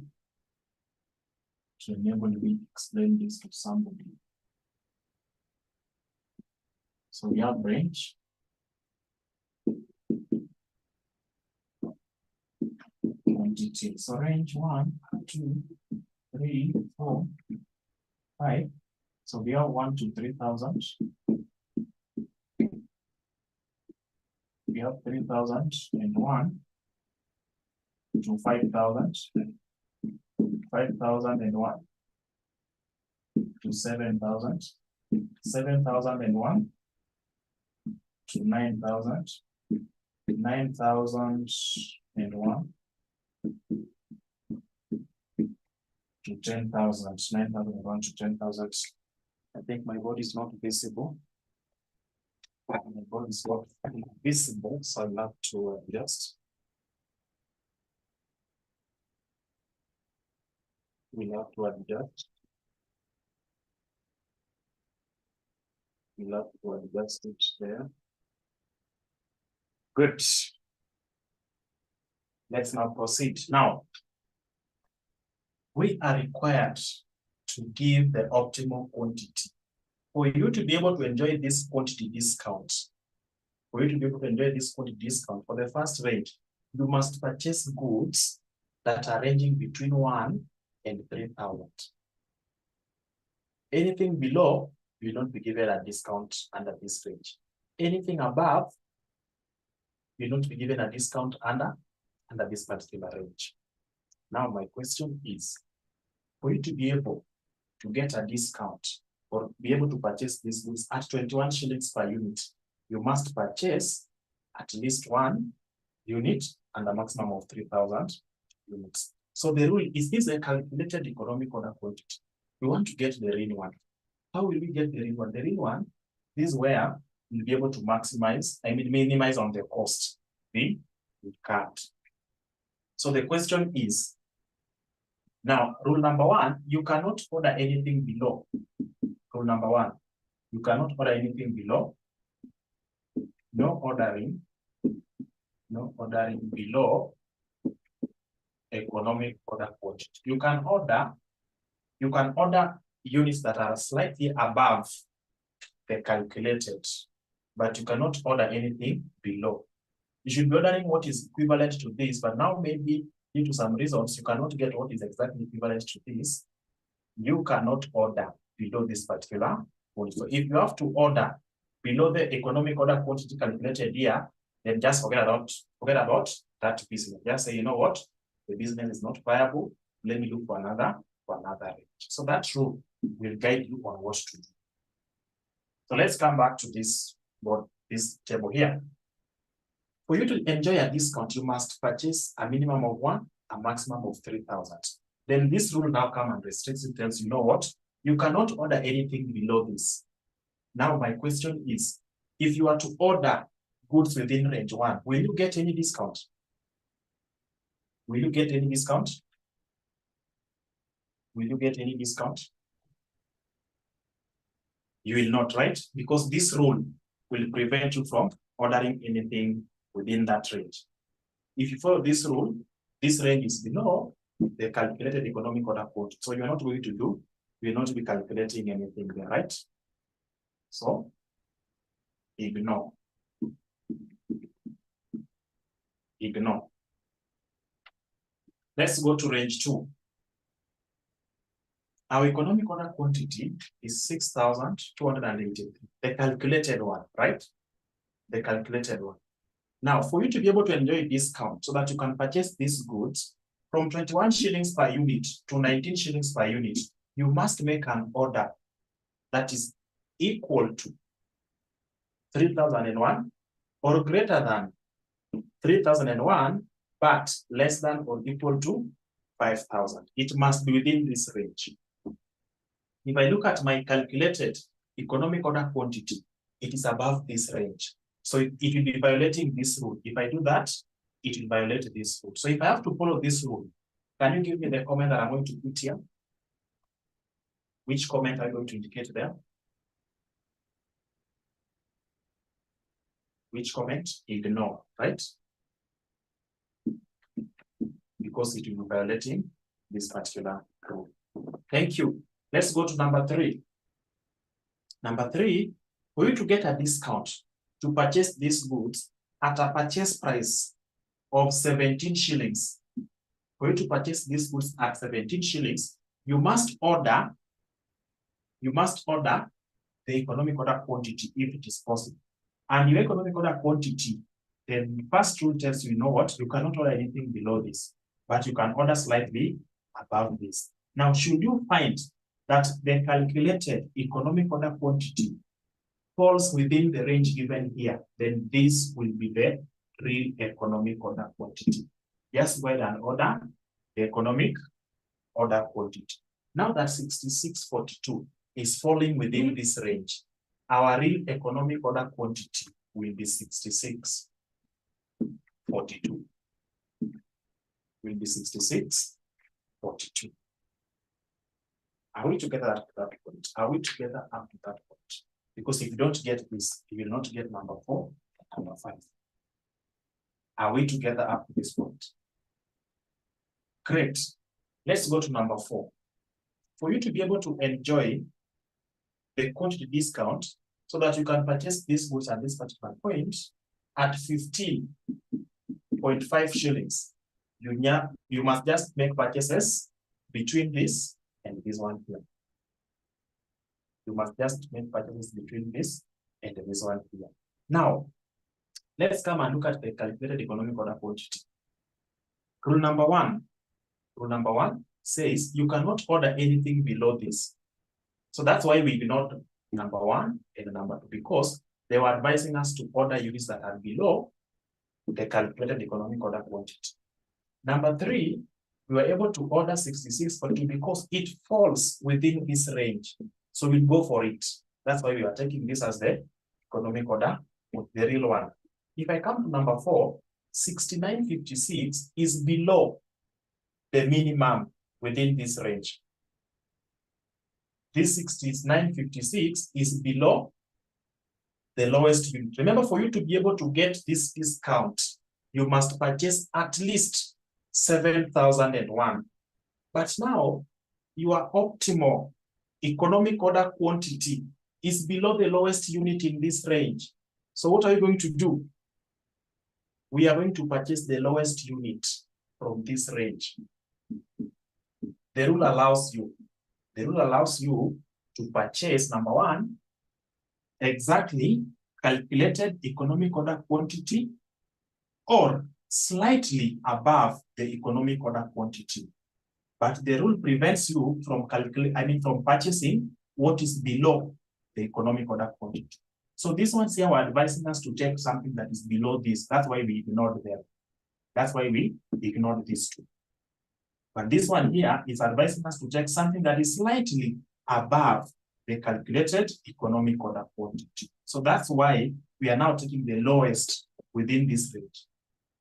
to enable me to explain this to somebody. So we have range. Quantity. So range 1, 2, 3, 4, 5. So we have 1 to 3,000. We have 3,001 to 5,000. 5,001 to 7,000. 7,001 to 9,000. 9,001 to 10,000. 9,001 to 10,000. I think my body is not visible. My body is not visible, so I'll have to adjust. We'll have to adjust. We'll have to adjust it there. Good. Let's now proceed. Now, we are required to give the optimal quantity. For you to be able to enjoy this quantity discount, for the first range, you must purchase goods that are ranging between 1 and 3,000. Anything below, you will not be given a discount under this range. Anything above, you will not be given a discount under this particular range. Now, my question is, for you to be able to get a discount or be able to purchase these goods at 21 shillings per unit, you must purchase at least 1 unit and a maximum of 3,000 units. So the rule is this a calculated economic order quantity. We want to get the real one. How will we get the real one? The real one is where we'll be able to maximize, minimize on the cost. We can't. So the question is, now, rule number 1, you cannot order anything below. Rule number 1, you cannot order anything below. No ordering below economic order quantity. You can order units that are slightly above the calculated, but you cannot order anything below. You should be ordering what is equivalent to this, but now maybe due to some reasons, you cannot get what is exactly equivalent to this. You cannot order below this particular quantity. So if you have to order below the economic order quantity calculated here, then just forget about that business. Just say, you know what, the business is not viable. Let me look for another range. So that rule will guide you on what to do. So let's come back to this table here. For you to enjoy a discount, you must purchase a minimum of 1, a maximum of 3,000. Then this rule now comes and restricts it, tells you know what, you cannot order anything below this. Now my question is, if you are to order goods within range 1, will you get any discount? Will you get any discount? Will you get any discount? You will not, right? Because this rule will prevent you from ordering anything within that range. If you follow this rule, this range is below the calculated economic order quantity. So you're not going to do, you're not be calculating anything there, right? So ignore. Ignore. Let's go to range 2. Our economic order quantity is 6,283. The calculated one, right? The calculated one. Now, for you to be able to enjoy a discount so that you can purchase these goods from 21 shillings per unit to 19 shillings per unit, you must make an order that is equal to 3,001 or greater than 3,001, but less than or equal to 5,000. It must be within this range. If I look at my calculated economic order quantity, it is above this range. So it will be violating this rule. If I do that, it will violate this rule. So if I have to follow this rule, can you give me the comment that I'm going to put here? Which comment are you going to indicate there? Which comment? Ignore, right? Because it will be violating this particular rule. Thank you. Let's go to number 3. Number 3, for you to get a discount to purchase these goods at a purchase price of 17 shillings, for you to purchase these goods at 17 shillings, you must order the economic order quantity if it is possible. And your economic order quantity, the first rule tells you, you know what, you cannot order anything below this, but you can order slightly above this. Now, should you find that the calculated economic order quantity falls within the range given here, then this will be the real economic order quantity. Just go ahead and order the economic order quantity. Now that 6642 is falling within this range, our real economic order quantity will be 6642. Will be 6642. Are we together at that point? Are we together up to that point? Because if you don't get this, you will not get number 4 and number 5. Are we together up to this point? Great. Let's go to number 4. For you to be able to enjoy the quantity discount so that you can purchase these goods at this particular point at 15.5 shillings, you must just make purchases between this and this one here. You must just make purchases between this and this one here. Now, let's come and look at the calculated economic order quantity. Rule number 1 says you cannot order anything below this. So that's why we ignored number 1 and number 2, because they were advising us to order units that are below the calculated economic order quantity. Number 3, we were able to order 6642 because it falls within this range. So we'll go for it. That's why we are taking this as the economic order, the real one. If I come to number 4, 6956 is below the minimum within this range. This 6956 is below the lowest unit. Remember, for you to be able to get this discount, you must purchase at least 7,001. But now, your optimal economic order quantity is below the lowest unit in this range. So what are you going to do? We are going to purchase the lowest unit from this range. The rule allows you to purchase, number 1, exactly calculated economic order quantity or slightly above the economic order quantity. But the rule prevents you from purchasing what is below the economic order quantity. So this one's here, we're advising us to take something that is below this. That's why we ignored them. That's why we ignored these two. But this one here is advising us to take something that is slightly above the calculated economic order quantity. So that's why we are now taking the lowest within this range.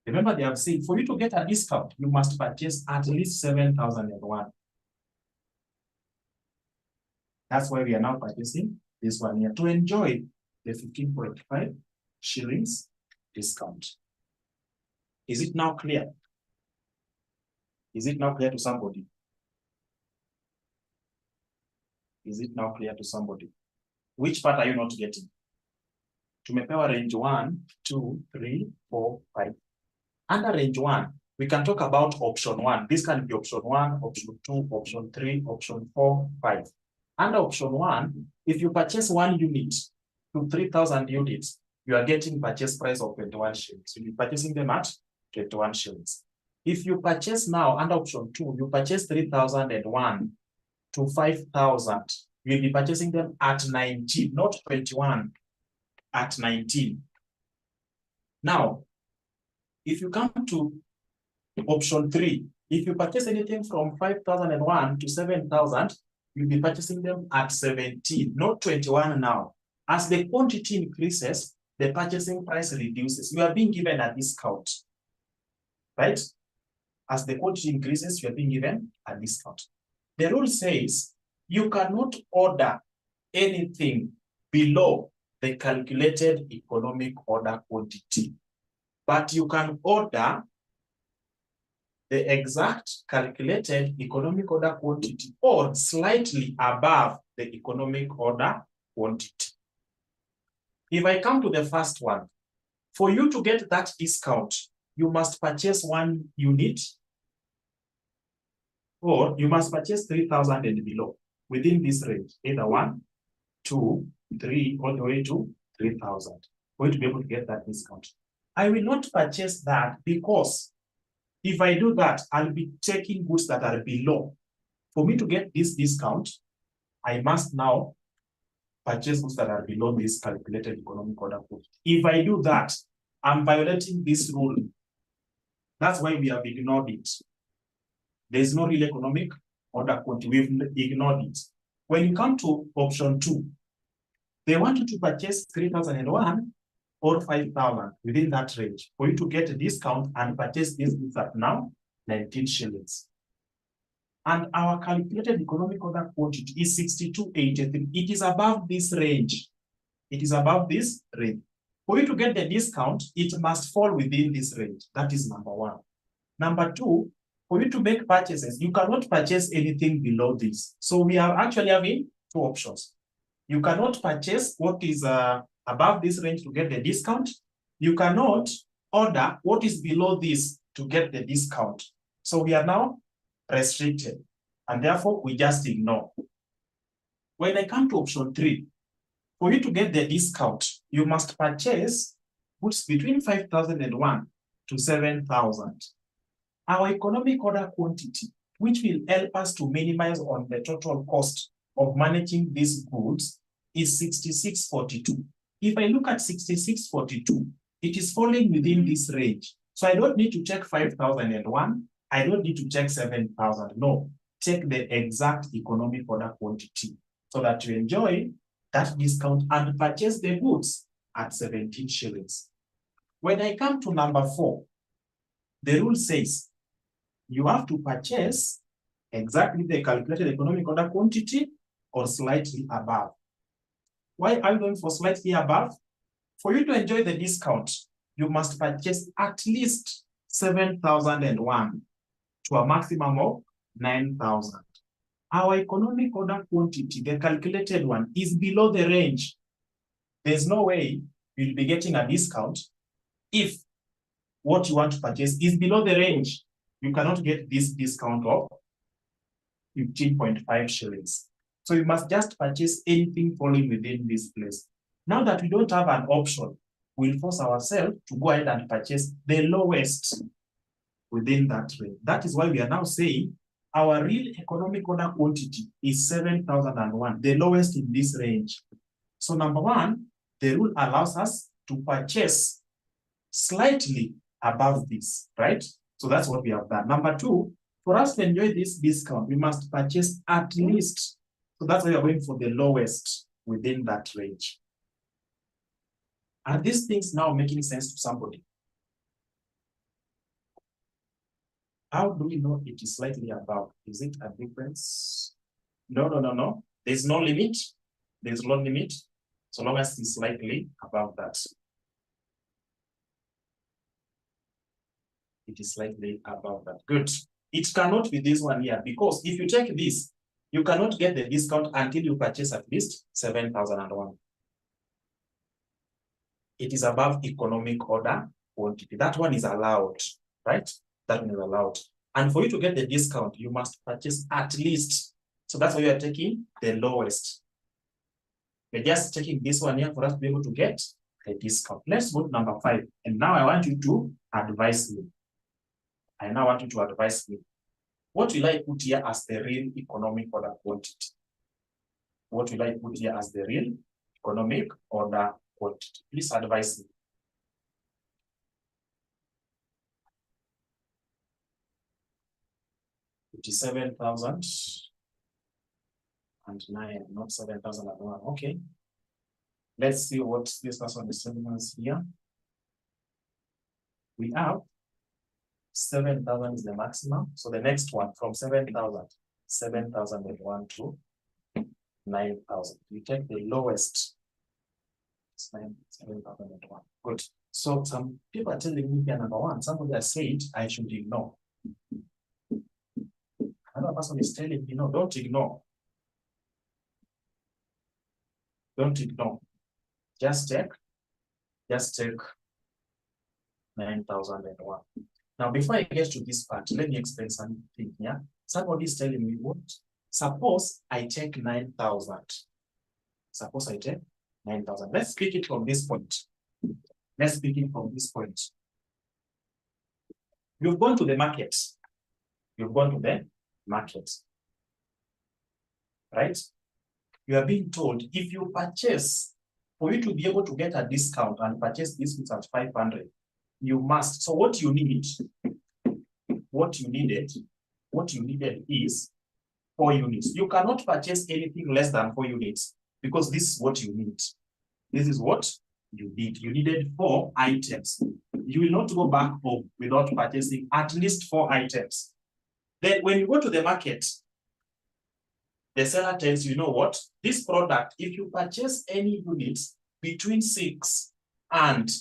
Remember, they have said for you to get a discount, you must purchase at least 7,001. That's why we are now purchasing this one here to enjoy the 15.5 shillings discount. Is it now clear? Is it now clear to somebody? Is it now clear to somebody? Which part are you not getting? Tumepewa range 1, 2, 3, 4, 5. Under range 1, we can talk about option 1. This can be option 1, option 2, option 3, option 4, 5. Under option 1, if you purchase 1 unit to 3,000 units, you are getting purchase price of 21 shillings. You'll be purchasing them at 21 shillings. If you purchase now under option 2, you purchase 3,001 to 5,000, you'll be purchasing them at 19, not 21, at 19. Now, if you come to option 3, if you purchase anything from 5,001 to 7,000, you'll be purchasing them at 17, not 21 now. As the quantity increases, the purchasing price reduces. You are being given a discount. right? As the quantity increases, you are being given a discount. The rule says you cannot order anything below the calculated economic order quantity, but you can order the exact calculated economic order quantity or slightly above the economic order quantity. If I come to the first one, for you to get that discount, you must purchase 1 unit, or you must purchase 3,000 and below within this range, either 1, 2, 3, all the way to 3,000 for you to be able to get that discount. I will not purchase that because if I do that, I'll be taking goods that are below. For me to get this discount, I must now purchase goods that are below this calculated economic order quantity. If I do that, I'm violating this rule. That's why we have ignored it. There's no real economic order quantity. We've ignored it. When you come to option 2, they want you to purchase 3,001 or 5,000 within that range for you to get a discount and purchase this goods at now 19 shillings. And our calculated economic order quantity is 62.83. It is above this range. It is above this range. For you to get the discount, it must fall within this range. That is number 1. Number 2, for you to make purchases, you cannot purchase anything below this. So we are actually having 2 options. You cannot purchase what is above this range to get the discount. You cannot order what is below this to get the discount. So we are now restricted, and therefore we just ignore. When I come to option 3, for you to get the discount, you must purchase goods between 5,001 to 7,000. Our economic order quantity, which will help us to minimize on the total cost of managing these goods, is 66.42. If I look at 66.42, it is falling within this range. So I don't need to check 5,001. I don't need to check 7,000. No, take the exact economic order quantity so that you enjoy that discount and purchase the goods at 17 shillings. When I come to number 4, the rule says you have to purchase exactly the calculated economic order quantity or slightly above. Why are you going for slightly above? For you to enjoy the discount, you must purchase at least 7,001 to a maximum of 9,000. Our economic order quantity, the calculated one, is below the range. There's no way you'll be getting a discount if what you want to purchase is below the range. You cannot get this discount of 15.5 shillings. So you must just purchase anything falling within this place. Now that we don't have an option, we'll force ourselves to go ahead and purchase the lowest within that range. That is why we are now saying our real economic order quantity is 7,001, the lowest in this range. So number 1, the rule allows us to purchase slightly above this, right? So that's what we have done. Number 2, for us to enjoy this discount, we must purchase at least. So that's why we are going for the lowest within that range. Are these things now making sense to somebody? How do we know it is slightly above? Is it a difference? No. There's no limit. There's no limit, so long as it's slightly above that. It is slightly above that. Good. It cannot be this one here, because if you check this, you cannot get the discount until you purchase at least 7,001. It is above economic order quantity. That one is allowed, right? That one is allowed. And for you to get the discount, you must purchase at least. So that's why you are taking the lowest. We're just taking this one here for us to be able to get the discount. Let's go to number 5. And now I want you to advise me. I now want you to advise me. What will I put here as the real economic order quantity? What will I put here as the real economic order quantity? Please advise me. It is 7,009, not 7,001. Okay. Let's see what this person is telling us here. We have 7,000 is the maximum. So the next one from 7,000, 7,001 to 9,000. You take the lowest. It's 7,001. Good. So some people are telling me here number one. Somebody has said I should ignore. Another person is telling me no, don't ignore. Don't ignore. Just take 9,001. Now, before I get to this part, let me explain something here. Somebody is telling me what? Suppose I take 9,000. Suppose I take 9,000. Let's speak it from this point. Let's speak it from this point. You've gone to the market. You've gone to the market. Right? You are being told if you purchase, for you to be able to get a discount and purchase this goods at 500, you must. So what you needed is 4 units. You cannot purchase anything less than 4 units because this is what you need. This is what you need. You needed 4 items. You will not go back home without purchasing at least 4 items. Then when you go to the market, the seller tells you, you know what? This product, if you purchase any units between 6 and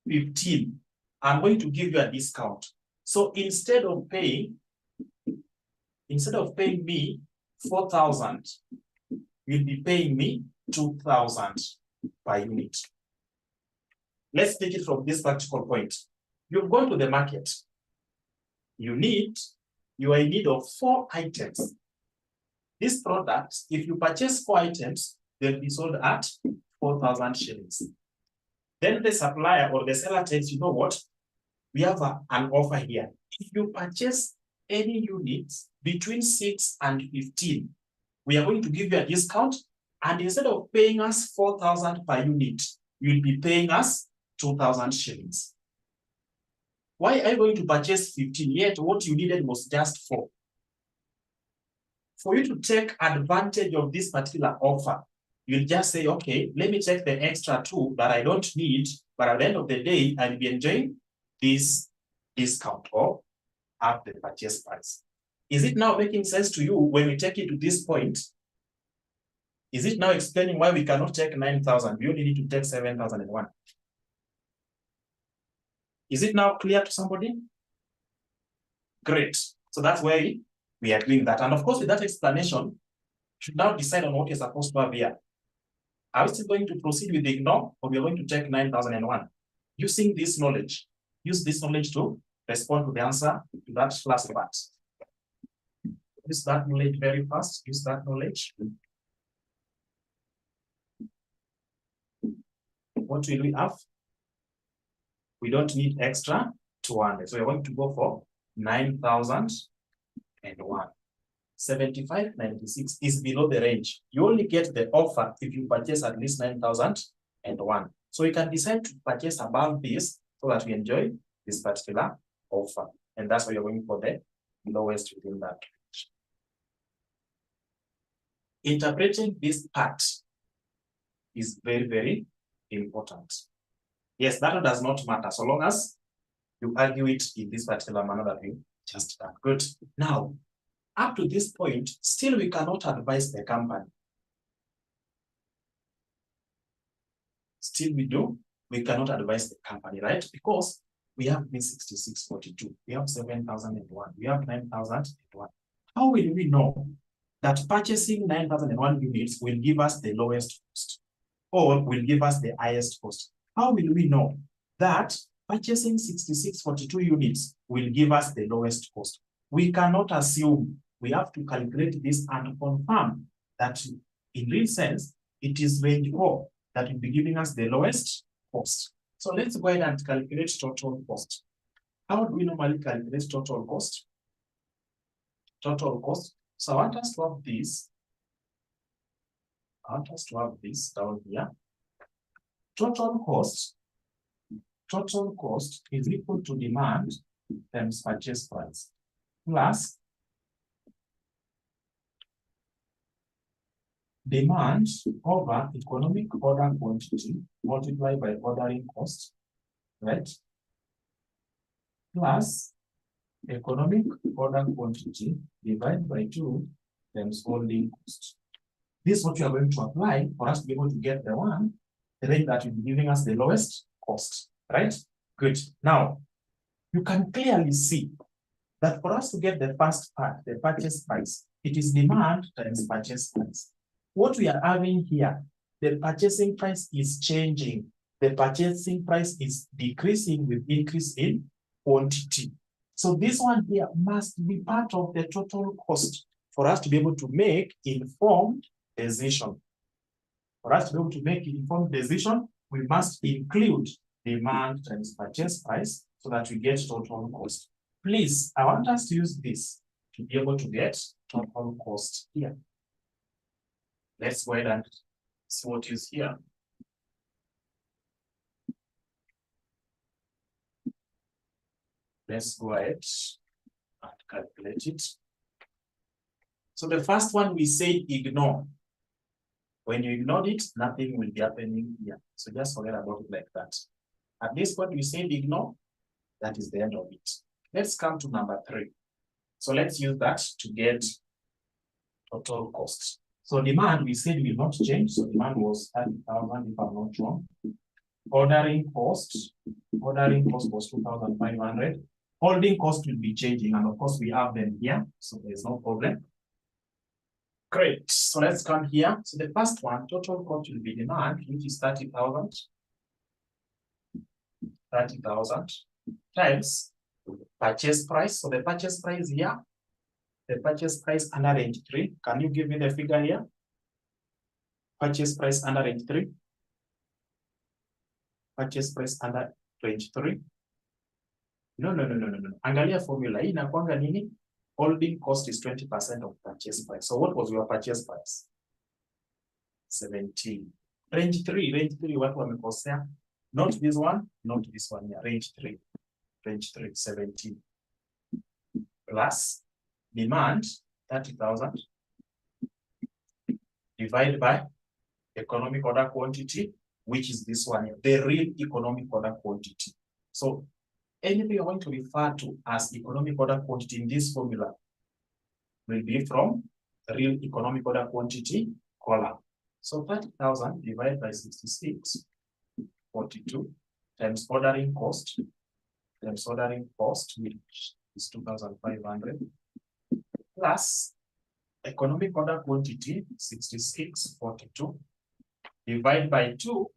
15, I'm going to give you a discount. So instead of paying me 4,000, you'll be paying me 2,000 per unit. Let's take it from this practical point. You've gone to the market. You are in need of 4 items. This product, if you purchase 4 items, they'll be sold at 4,000 shillings. Then the supplier or the seller tells you, know what? We have an offer here. If you purchase any units between 6 and 15, we are going to give you a discount. And instead of paying us 4,000 per unit, you'll be paying us 2,000 shillings. Why are you going to purchase 15? Yet what you needed was just 4. For you to take advantage of this particular offer, you'll just say, okay, let me take the extra 2 that I don't need, but at the end of the day, I'll be enjoying this discount or at the purchase price. Is it now making sense to you when we take it to this point? Is it now explaining why we cannot take 9,000? We only need to take 7,001. Is it now clear to somebody? Great. So that's why we are doing that. And of course, with that explanation, you should now decide on what you're supposed to have here. Are we still going to proceed with the ignore, or we are going to take 9,001? Using this knowledge, use this knowledge to respond to the answer to that last part. Use that knowledge very fast. Use that knowledge. What will we have? We don't need extra 200. So we're going to go for 9,001. 75.96 is below the range. You only get the offer if you purchase at least 9,001. So you can decide to purchase above this so that we enjoy this particular offer. And that's why you're going for the lowest within that range. Interpreting this part is very, very important. Yes, that does not matter so long as you argue it in this particular manner that we just done. Good. Now, up to this point, still we cannot advise the company. Still we cannot advise the company, right? Because we have been 6642, we have 7,001, we have 9,001. How will we know that purchasing 9,001 units will give us the lowest cost or will give us the highest cost? How will we know that purchasing 6642 units will give us the lowest cost? We cannot assume. We have to calculate this and confirm that in real sense, it is range 4 that will be giving us the lowest cost. So let's go ahead and calculate total cost. How do we normally calculate total cost? Total cost. So I want us to have this. I want us to have this down here. Total cost is equal to demand times purchase price plus demand over economic order quantity multiplied by ordering cost, right? Plus economic order quantity divided by 2 times holding cost. This is what you are going to apply for us to be able to get the rate that will be giving us the lowest cost, right? Good. Now, you can clearly see that for us to get the first part, the purchase price, it is demand times purchase price. What we are having here, the purchasing price is changing. The purchasing price is decreasing with increase in quantity. So this one here must be part of the total cost for us to be able to make informed decision. For us to be able to make informed decision, we must include demand times purchase price so that we get total cost. Please, I want us to use this to be able to get total cost here. Let's go ahead and see what is here. Let's go ahead and calculate it. So the first one we say ignore. When you ignore it, nothing will be happening here. So just forget about it like that. At this point, we said ignore. That is the end of it. Let's come to number 3. So let's use that to get total cost. So demand, we said will not change. So demand was 30,000 if I'm not wrong. Ordering cost was 2,500. Holding cost will be changing, and of course we have them here, so there's no problem. Great. So let's come here. So the first one, total cost will be demand, which is 30,000. 30,000 times purchase price. So the purchase price here, the purchase price under range 3. Can you give me the figure here? Purchase price under range 3. Purchase price under range 3. No. Angalia formula. Hii inakuanga nini? Holding cost is 20% of purchase price. So what was your purchase price? 17. Range 3 watu wamekosea. Not this one, not this one here. Range 3, 17. Plus demand, 30,000. Divided by economic order quantity, which is this one here, the real economic order quantity. So anything you're going to refer to as economic order quantity in this formula will be from the real economic order quantity column. So 30,000 divided by 66, 42 times ordering cost, which is 2,500, plus economic order quantity, 66, 42, divided by 2,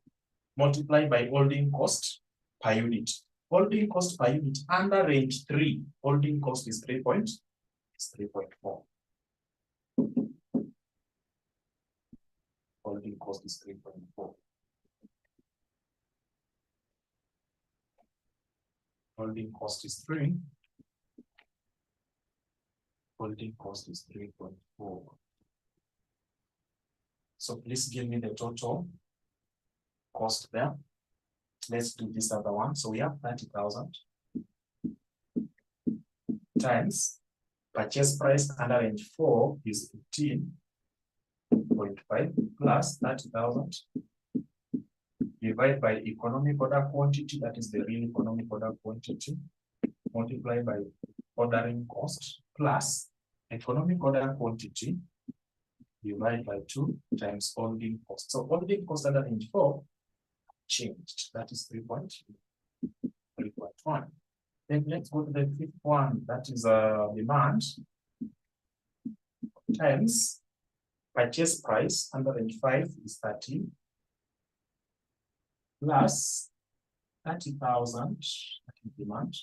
multiplied by holding cost per unit. Holding cost per unit under range 3, holding cost is 3.4. Holding cost is 3.4. Holding cost is 3. Holding cost is 3.4. So please give me the total cost there. Let's do this other one. So we have 30,000 times purchase price under range 4 is 15.5 plus 30,000 divided by economic order quantity, that is the real economic order quantity, multiplied by ordering cost plus economic order quantity divided by 2 times holding cost. So holding cost under range 4 changed. That is 3.1. Then let's go to the fifth one. That is demand times purchase price under range 5 is 13 plus 30,000 demand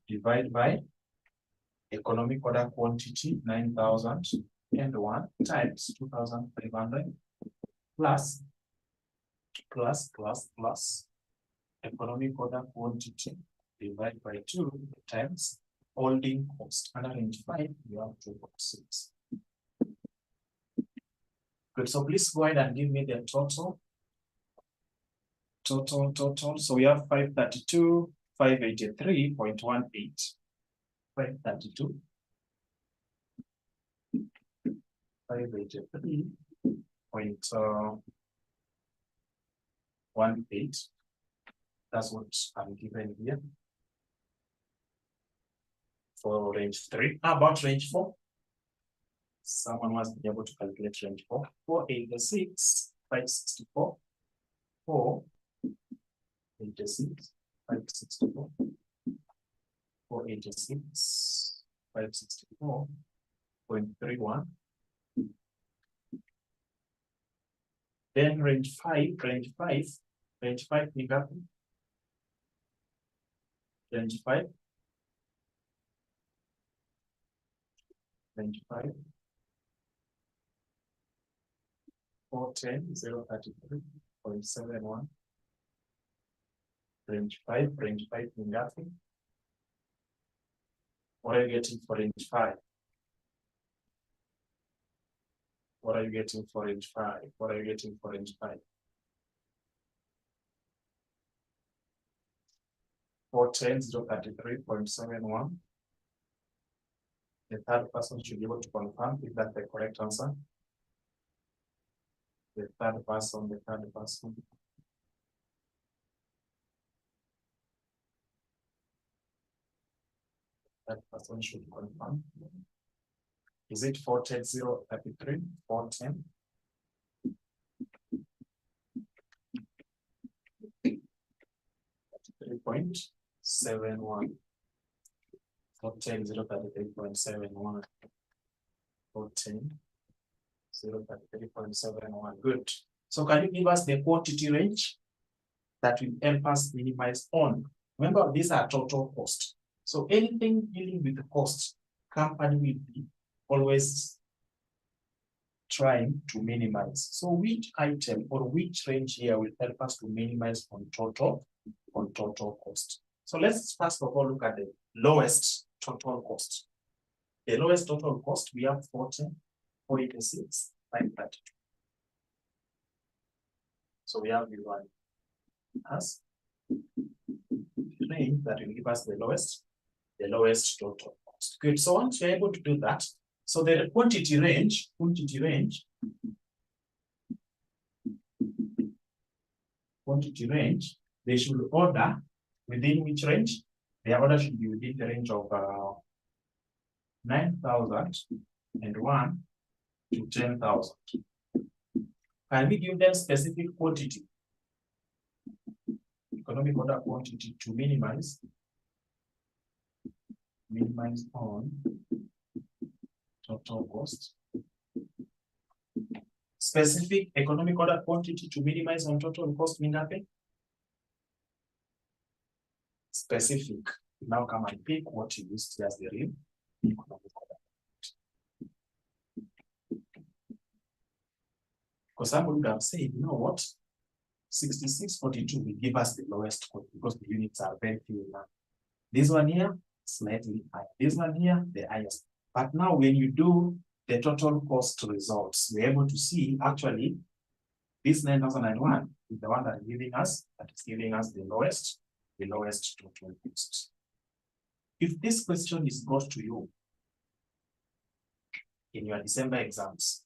divided by economic order quantity 9,001 times 2,500 plus economic order quantity divided by 2 times holding cost under range 5, you have 2.6. Good. So please go ahead and give me the total. So we have 532, 583.18. 532, 583.18. That's what I'm given here. for range 3. How about range 4? Someone must be able to calculate range 4. 486, 564, 486, 564, 486, 564.31. Then range 5 ni ngapi? Range 5, 410, 033.71. Range 5 ni ngapi? What are you getting for range 5? What are you getting for range 5? What are you getting for range 5? 410, 033.71. The third person should be able to confirm if that's the correct answer. The third person. That person should confirm. Is it 410, 033? 410. 3.71. 410, 033.71. 410, 033.71. Good. So can you give us the quantity range that will help us minimize on? Remember, these are total cost. So anything dealing with the cost, company will be always trying to minimize. So which item or which range here will help us to minimize on total cost? So let's first of all look at the lowest total cost. The lowest total cost, we have 40, 486, 532. So we have the one as range that will give us the lowest total cost. Good. So once you're able to do that, so the quantity range, they should order within which range? The order should be within the range of 9,001 to 10,000. Can we give them specific quantity? Economic order quantity to minimize on total cost. Specific economic order quantity to minimize on total cost mean nothing. Specific. Now come and pick what you used as the real economic order. Because somebody would have said, you know what? 6642 will give us the lowest cost because the units are very few now. This one here, slightly higher. This one here, the highest. But now when you do the total cost results, we're able to see actually this 9,001 is the one that is giving us the lowest total cost. If this question is brought to you in your December exams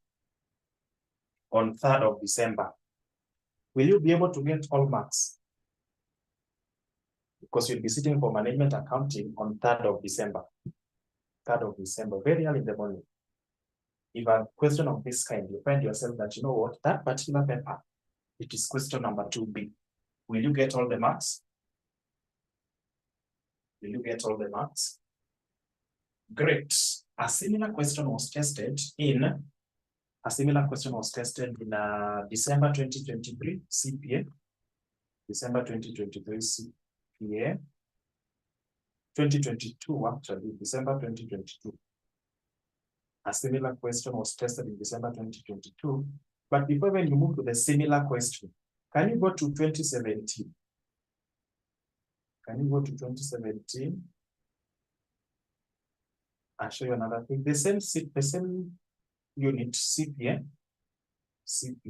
on 3rd of December, will you be able to get all marks? Because you'll be sitting for management accounting on 3rd of December. 3rd of December, very early in the morning. If a question of this kind, you find yourself that, you know what, that particular paper, it is question number 2B. Will you get all the marks? Will you get all the marks? Great. A similar question was tested in December 2023 CPA. December 2023 CPA. 2022 actually, December 2022. A similar question was tested in December 2022. But before when you move to the similar question, can you go to 2017? Can you go to 2017? I'll show you another thing. The same unit, CPA should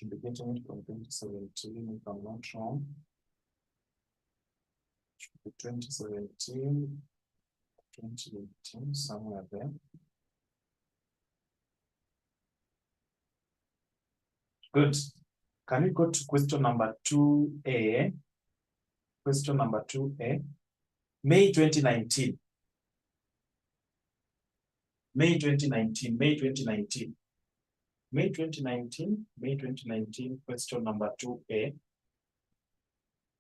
be getting it from 2017, if I'm not wrong. Should be 2017, 2018, somewhere there. Good. Can we go to question number 2A? Question number 2A. May 2019. May 2019, May 2019. May 2019, question number 2A.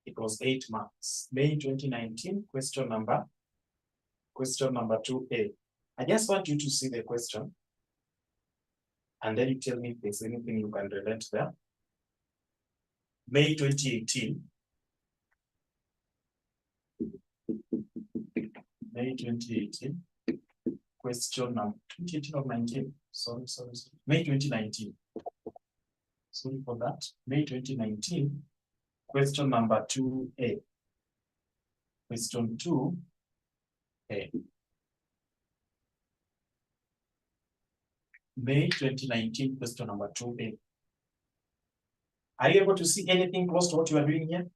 It was 8 marks. May 2019, question number 2A. I just want you to see the question. And then you tell me if there's anything you can relate there. May 2018. May 2018. Question number 2018 or 19. Sorry. May 2019. Sorry for that. May 2019. Question number 2A. Question 2A. May 2019, question number 2A. Are you able to see anything close to what you are doing here?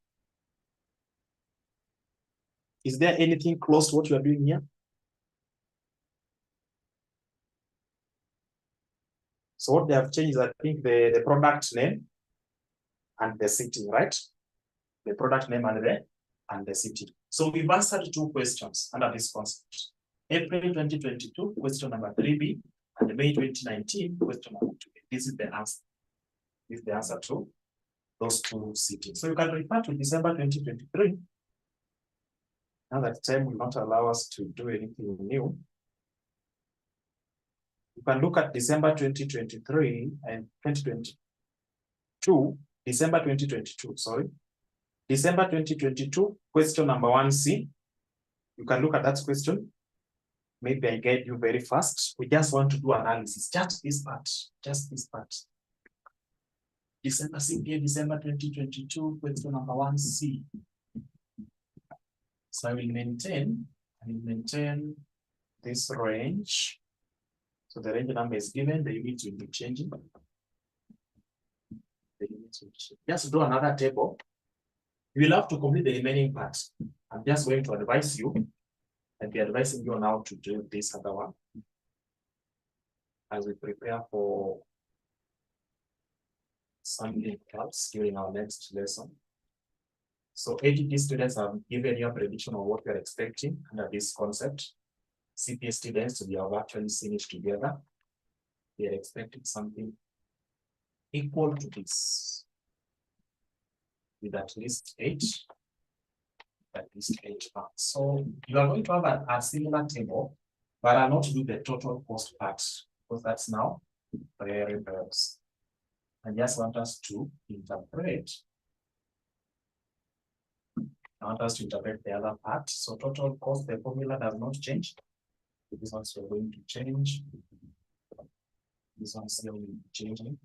Is there anything close to what you are doing here? So what they have changed is, I think, the product name and the city, right? The product name and the city. So we've answered 2 questions under this concept. April 2022, question number 3B, and May 2019, question number 2B. This is the answer. This is the answer to those 2 cities. So you can refer to December 2023. Now that time will not allow us to do anything new. You can look at December 2023 and 2022, December 2022, sorry. December 2022, question number 1C. You can look at that question. Maybe I guide you very fast. We just want to do analysis, just this part. December CPA, December 2022, question number 1C. So I will maintain this range. So the range number is given, the units will be changing. Just do another table. You will have to complete the remaining parts. I'm just going to advise you, and be advising you on how to do this other one as we prepare for something else during our next lesson. So ATT students have given you a prediction of what we are expecting under this concept. CPA students, we have actually seen it together. We are expecting something equal to this, with at least 8 marks. So you are going to have a similar table, but I'll not do the total cost part, because that's now variables. I just want us to interpret. I want us to interpret the other part. So total cost, the formula does not change. This one's going to change. This one's still changing.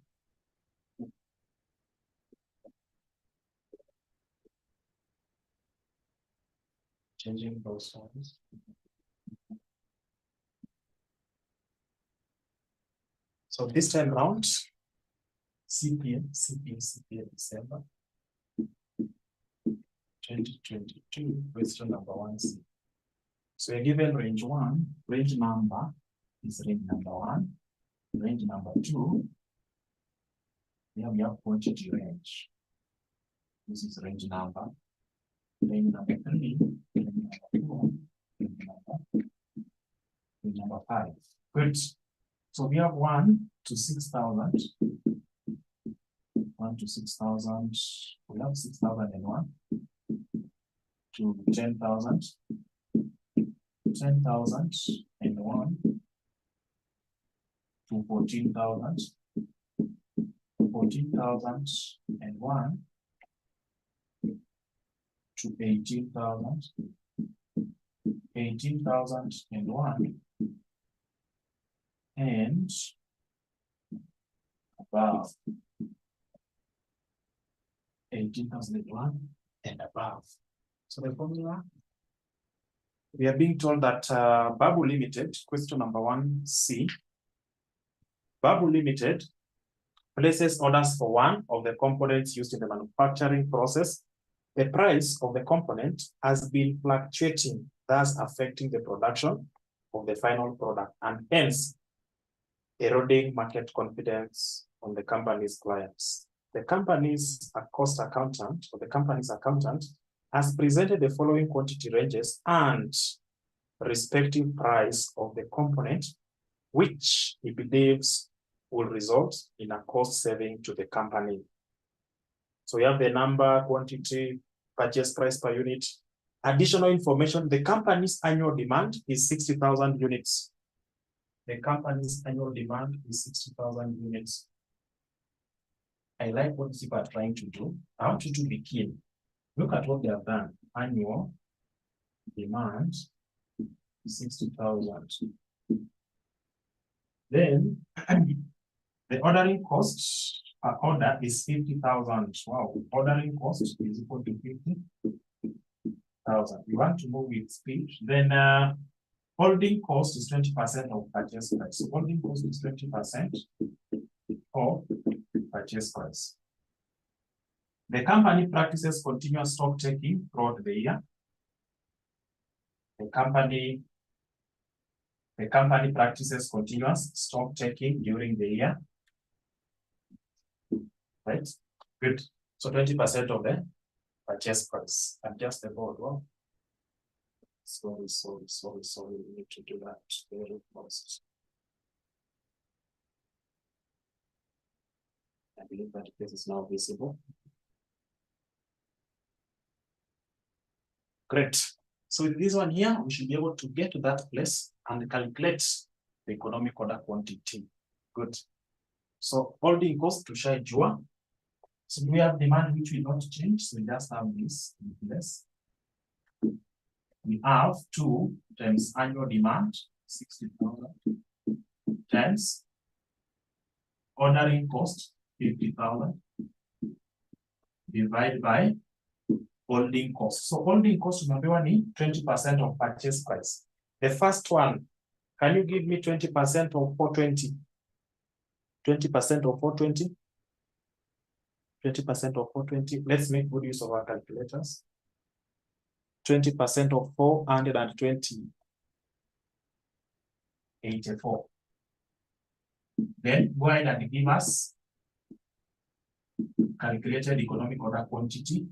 Changing those ones. So this time round, CPA December 2022, question number 1C. So a given range 1, range number is range number 1, range number 2, here we have quantity range. This is range number 3, range number 4, range number 5. Good. So we have 1 to 6,000. 1 to 6,000. We have 6,001 to 10,000. 10,001 to 14,000. 14,001 to 18,000. 18,001 and above. 18,001 and above. So the formula, we are being told that Babu Limited, question number 1C, Babu Limited places orders for one of the components used in the manufacturing process. The price of the component has been fluctuating, thus affecting the production of the final product, and hence eroding market confidence on the company's clients. The company's cost accountant, or the company's accountant, has presented the following quantity ranges and respective price of the component which he believes will result in a cost saving to the company. So we have the number, quantity, purchase price per unit. Additional information, the company's annual demand is 60,000 units. The company's annual demand is 60,000 units. I like what people are trying to do. I want you to be keen. Look at what they have done. Annual demand, 60,000. Then the ordering cost per order is 50,000. Wow, ordering cost is equal to 50,000. You want to move with speed. Then holding cost is 20% of purchase price. So holding cost is 20% of purchase price. The company practices continuous stock taking throughout the year. The company practices continuous stock taking during the year. Right? Good. So 20% of the purchase price. Adjust the board. Well, sorry. We need to do that very fast. I believe that this is now visible. Great. So with this one here, we should be able to get to that place and calculate the economic order quantity. Good. So holding cost to share jua. So we have demand which will not change. So we just have this in place. We have 2 times annual demand, 60,000, times ordering cost, 50,000, divided by holding cost. So holding cost unapewa ni 20% of purchase price. The first one, can you give me 20% of 420? 20% of 420? 20% of 420. Let's make good use of our calculators. 20% of 420. 84. Then go ahead and give us calculated economic order quantity.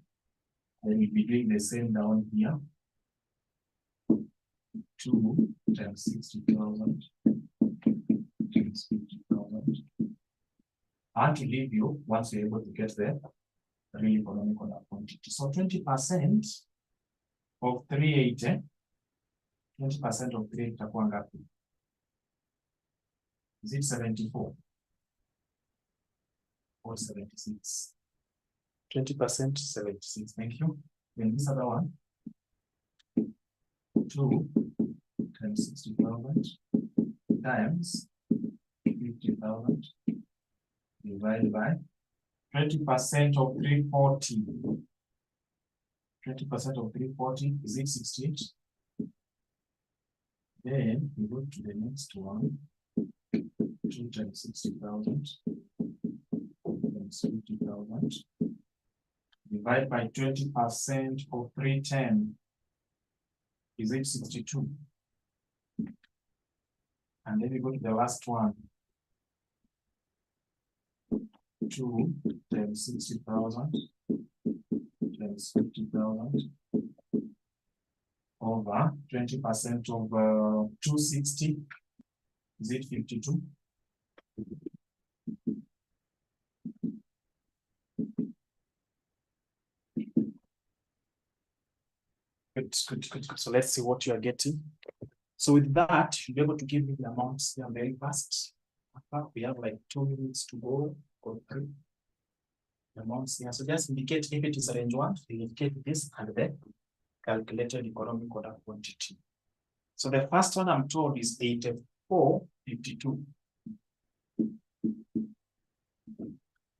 Then we'll be doing the same down here. 2 times 60,000 times 50,000. I want to leave you once you're able to get there, the real economic order quantity. So 20% of 380, 20% of 380 itakuwa ngapi? Is it 74 or 76? 20%, 76. Thank you. Then this other one, 2 times 60,000 times 50,000 divided by 20% of 340. 20% of 340, is it 68? Then we go to the next one. 2 times 60,000 times 50,000 divided by 20% of 310. Is it 62? And then we go to the last one. 2 times 60,000 times 50,000 over 20% of 260. Is it 52? Good. So let's see what you are getting. So with that, you'll be able to give me the amounts here very fast. We have like 2 minutes to go or 3. The amounts here. So just indicate if it is a range 1, you indicate this and then calculated economic order quantity. So the first one I'm told is 84.52.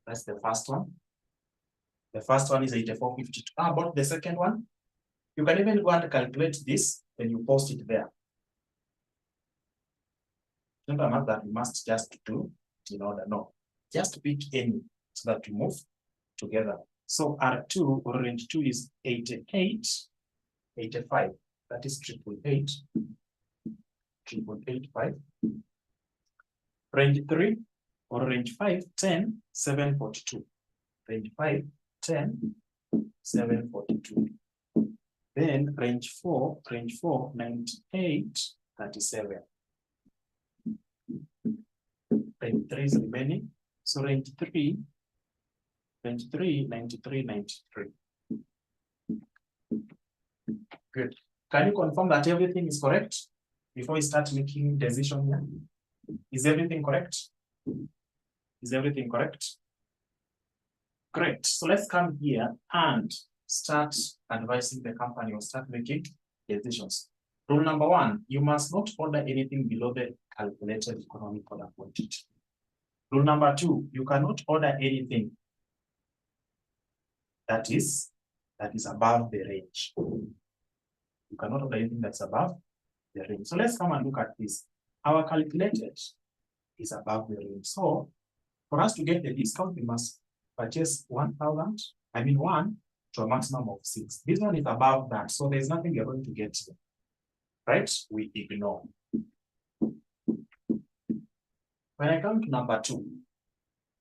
That's the first one. The first one is 84.52. How about the second one? You can even go and calculate this when you post it there. Remember that you must just do in order. No, just pick any so that you move together. So R2 or range 2 is 88, 85. That is 888, 888.5. Range 3 or range 5, 10, 742. Range 5, 10, 742. Then range 4, 98, 37. range 3 is remaining. So range 3, 93, 93, 93. Good. Can you confirm that everything is correct before we start making decision here? Is everything correct? Is everything correct? Great. So let's come here and start advising the company or start making decisions. Rule number 1, you must not order anything below the calculated economic order quantity. Rule number 2, you cannot order anything that is above the range. You cannot order anything that's above the range. So let's come and look at this. Our calculated is above the range. So for us to get the discount, we must purchase 1,000, I mean 1 to a maximum of 6. This one is above that, so there's nothing you're going to get here. Right? We ignore. When I come to number 2,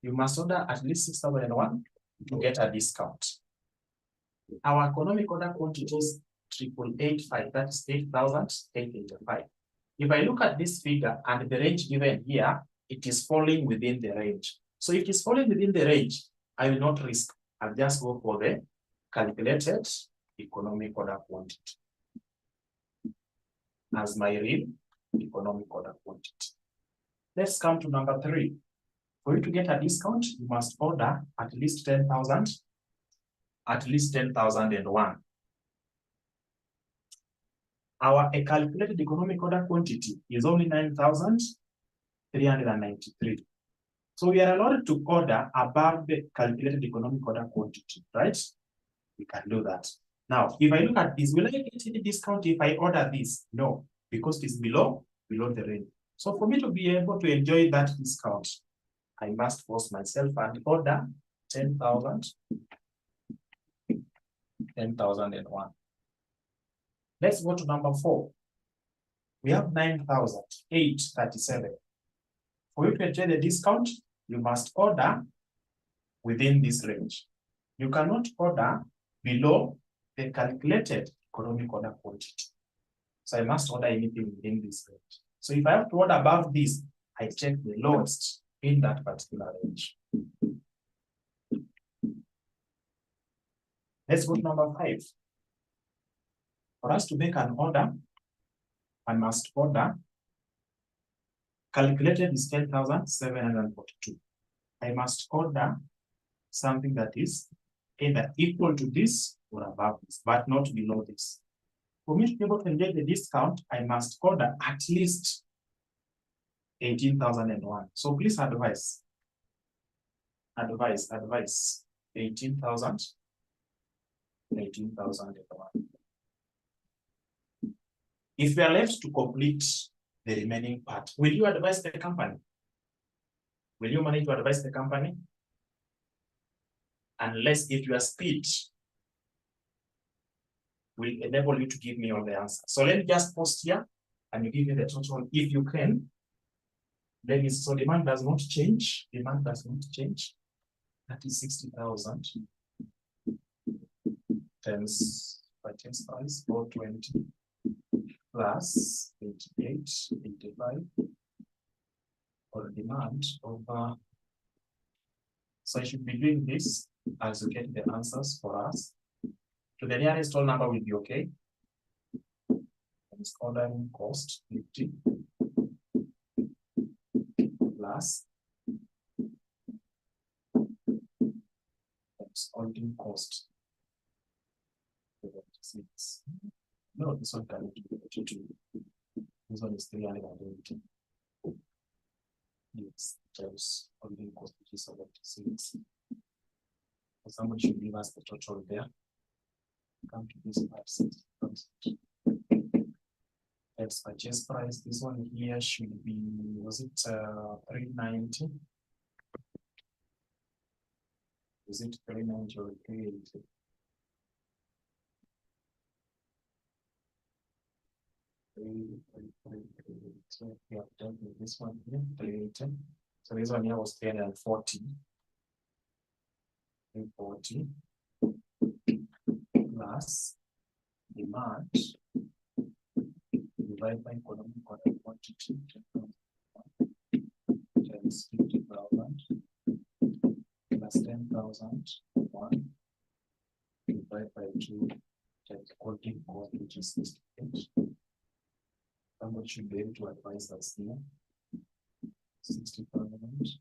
you must order at least 6,001 to get a discount. Our economic order quantity is 8885, that's 8,885. If I look at this figure and the range given here, it is falling within the range. So if it is falling within the range, I will not risk. I'll just go for the calculated economic order quantity as my real economic order quantity. Let's come to number 3. For you to get a discount, you must order at least 10,000, at least 10,001. Our calculated economic order quantity is only 9,393. So we are allowed to order above the calculated economic order quantity, right? We can do that. Now, if I look at this, will I get any discount if I order this? No, because it is below the range. So for me to be able to enjoy that discount, I must force myself and order 10,001. Let's go to number 4. We have 9,837. For you to enjoy the discount, you must order within this range. You cannot order below the calculated economic order quantity. So I must order anything within this range. So if I have to order above this, I check the lowest in that particular range. Let's go to number 5. For us to make an order, I must order, calculated is 10,742. I must order something that is either equal to this or above this, but not below this. For me to be able to enjoy the discount, I must order at least 18,001. So please advise 18,001. If we are left to complete the remaining part, will you advise the company? Will you manage to advise the company? Unless if your speech will enable you to give me all the answers. So let me just post here and you give me the total if you can. Then so demand does not change. Demand does not change. That is 60,000 times purchase price 420 plus 88, 85 or demand over. So I should be doing this as you get the answers for us. To the nearest whole number will be okay. Times ordering cost 50 plus times ordering cost 76. No, this one cannot be 22. This one is 380. Yes, times ordering cost, which is 76. So somebody should give us the total there. Come to this part, 60,000. Let's purchase price. This one here should be, was it 390? Is it 390 or 380? So we have done with this one here, 380. So this one here was 340. 340 plus demand divided by economic order quantity times 50 10,000, 1 divided by 2 times quality cost, which is 68. Someone should be able to advise us here. 60,000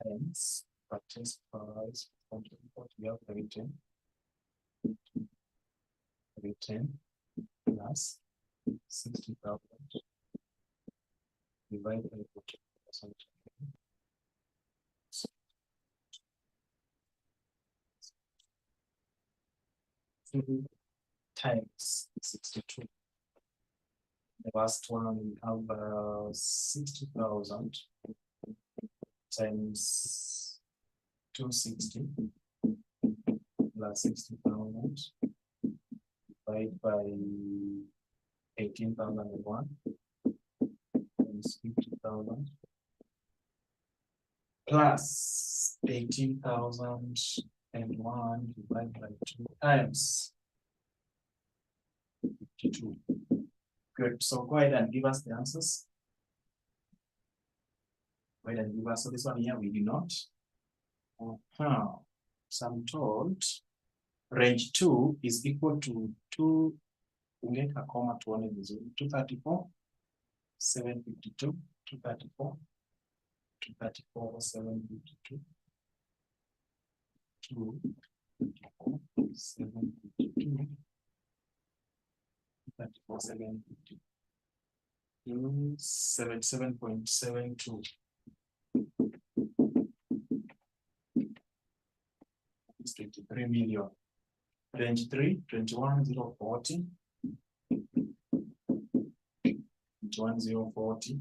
times purchase price, we have 10 plus 60,000 divided by 40%. Times 62. The last one we have 60,000 times 260 plus 60,000 divided by 18,001 times 50,000 plus 18,001 divided by 2 times 52. Good. So go ahead and give us the answers. Go ahead and give us. So this one here we do not. So I'm told range 2 is equal to 2. We get a comma to 1 is 234, 752, 234, 234, 752, 234, 752. 77.72. It's 23 million. Range 3, 21,040. 21,040.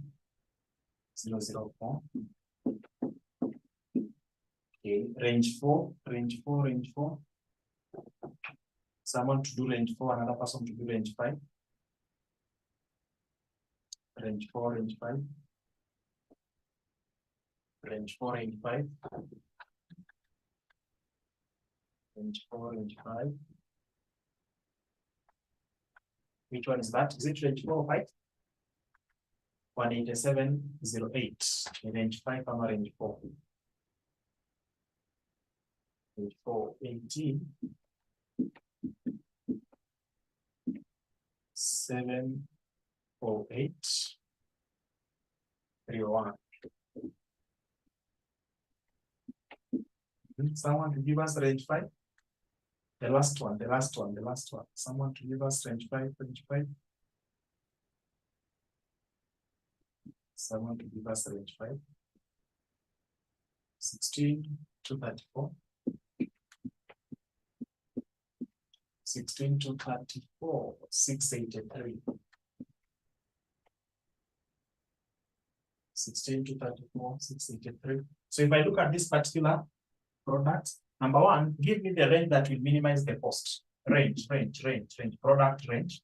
004. Okay, range 4. Someone to do range 4, another person to do range 5. Range 4, range 5. Range 4, range 5. Range 4, range 5. Which one is that? Is it range 4 or 5? 187.08. Range 5 or range 4? Range 4, 18. 708 301. Someone to give us range 5? The last one. Someone to give us range 5, range 5. Someone to give us range 5. 16 to 34. 16 to 34, 683. 16 to 34, 683. So if I look at this particular product, number 1, give me the range that will minimize the cost. Range, product range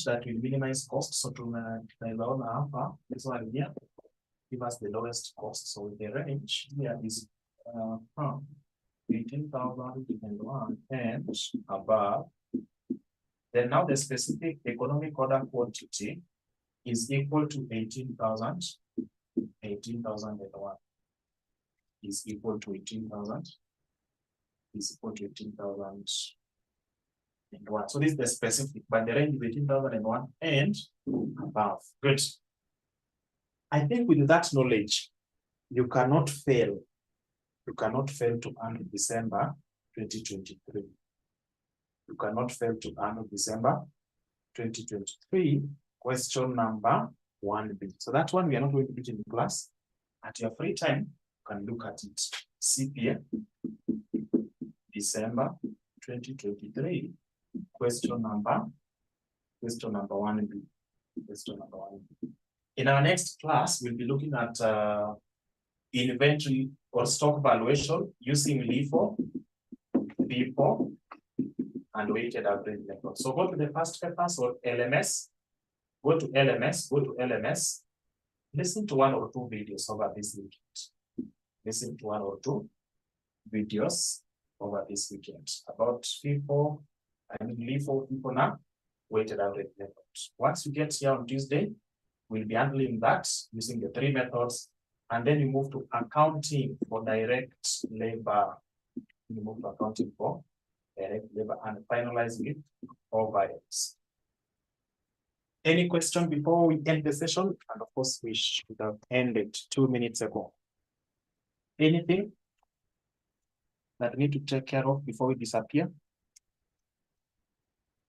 that will minimize cost. So to this one here, give us the lowest cost. So the range here is 18,001 and above. Then now the specific economic order quantity is equal to 18,000. 18,001 is equal to 18,000. Is equal to 18,001. So this is the specific, but the range is 18,001 and above. Good. I think with that knowledge, you cannot fail. You cannot fail to earn December 2023. You cannot fail to earn December 2023. Question number 1B. So that one we are not going to do it in class. At your free time, you can look at it. CPA, December 2023. Question number 1B. Question number 1B. In our next class, we'll be looking at inventory or stock valuation using LIFO, FIFO, and weighted average method. So go to the first paper, so LMS. Go to LMS. Listen to 1 or 2 videos over this weekend. Listen to 1 or 2 videos over this weekend about FIFO, LIFO, FIFO now, weighted average method. Once you get here on Tuesday, We'll be handling that using the three methods, and then you move to accounting for direct labor. You move to accounting for direct labor and finalize with overheads. Any question before we end the session? And of course, we should have ended 2 minutes ago. Anything that we need to take care of before we disappear?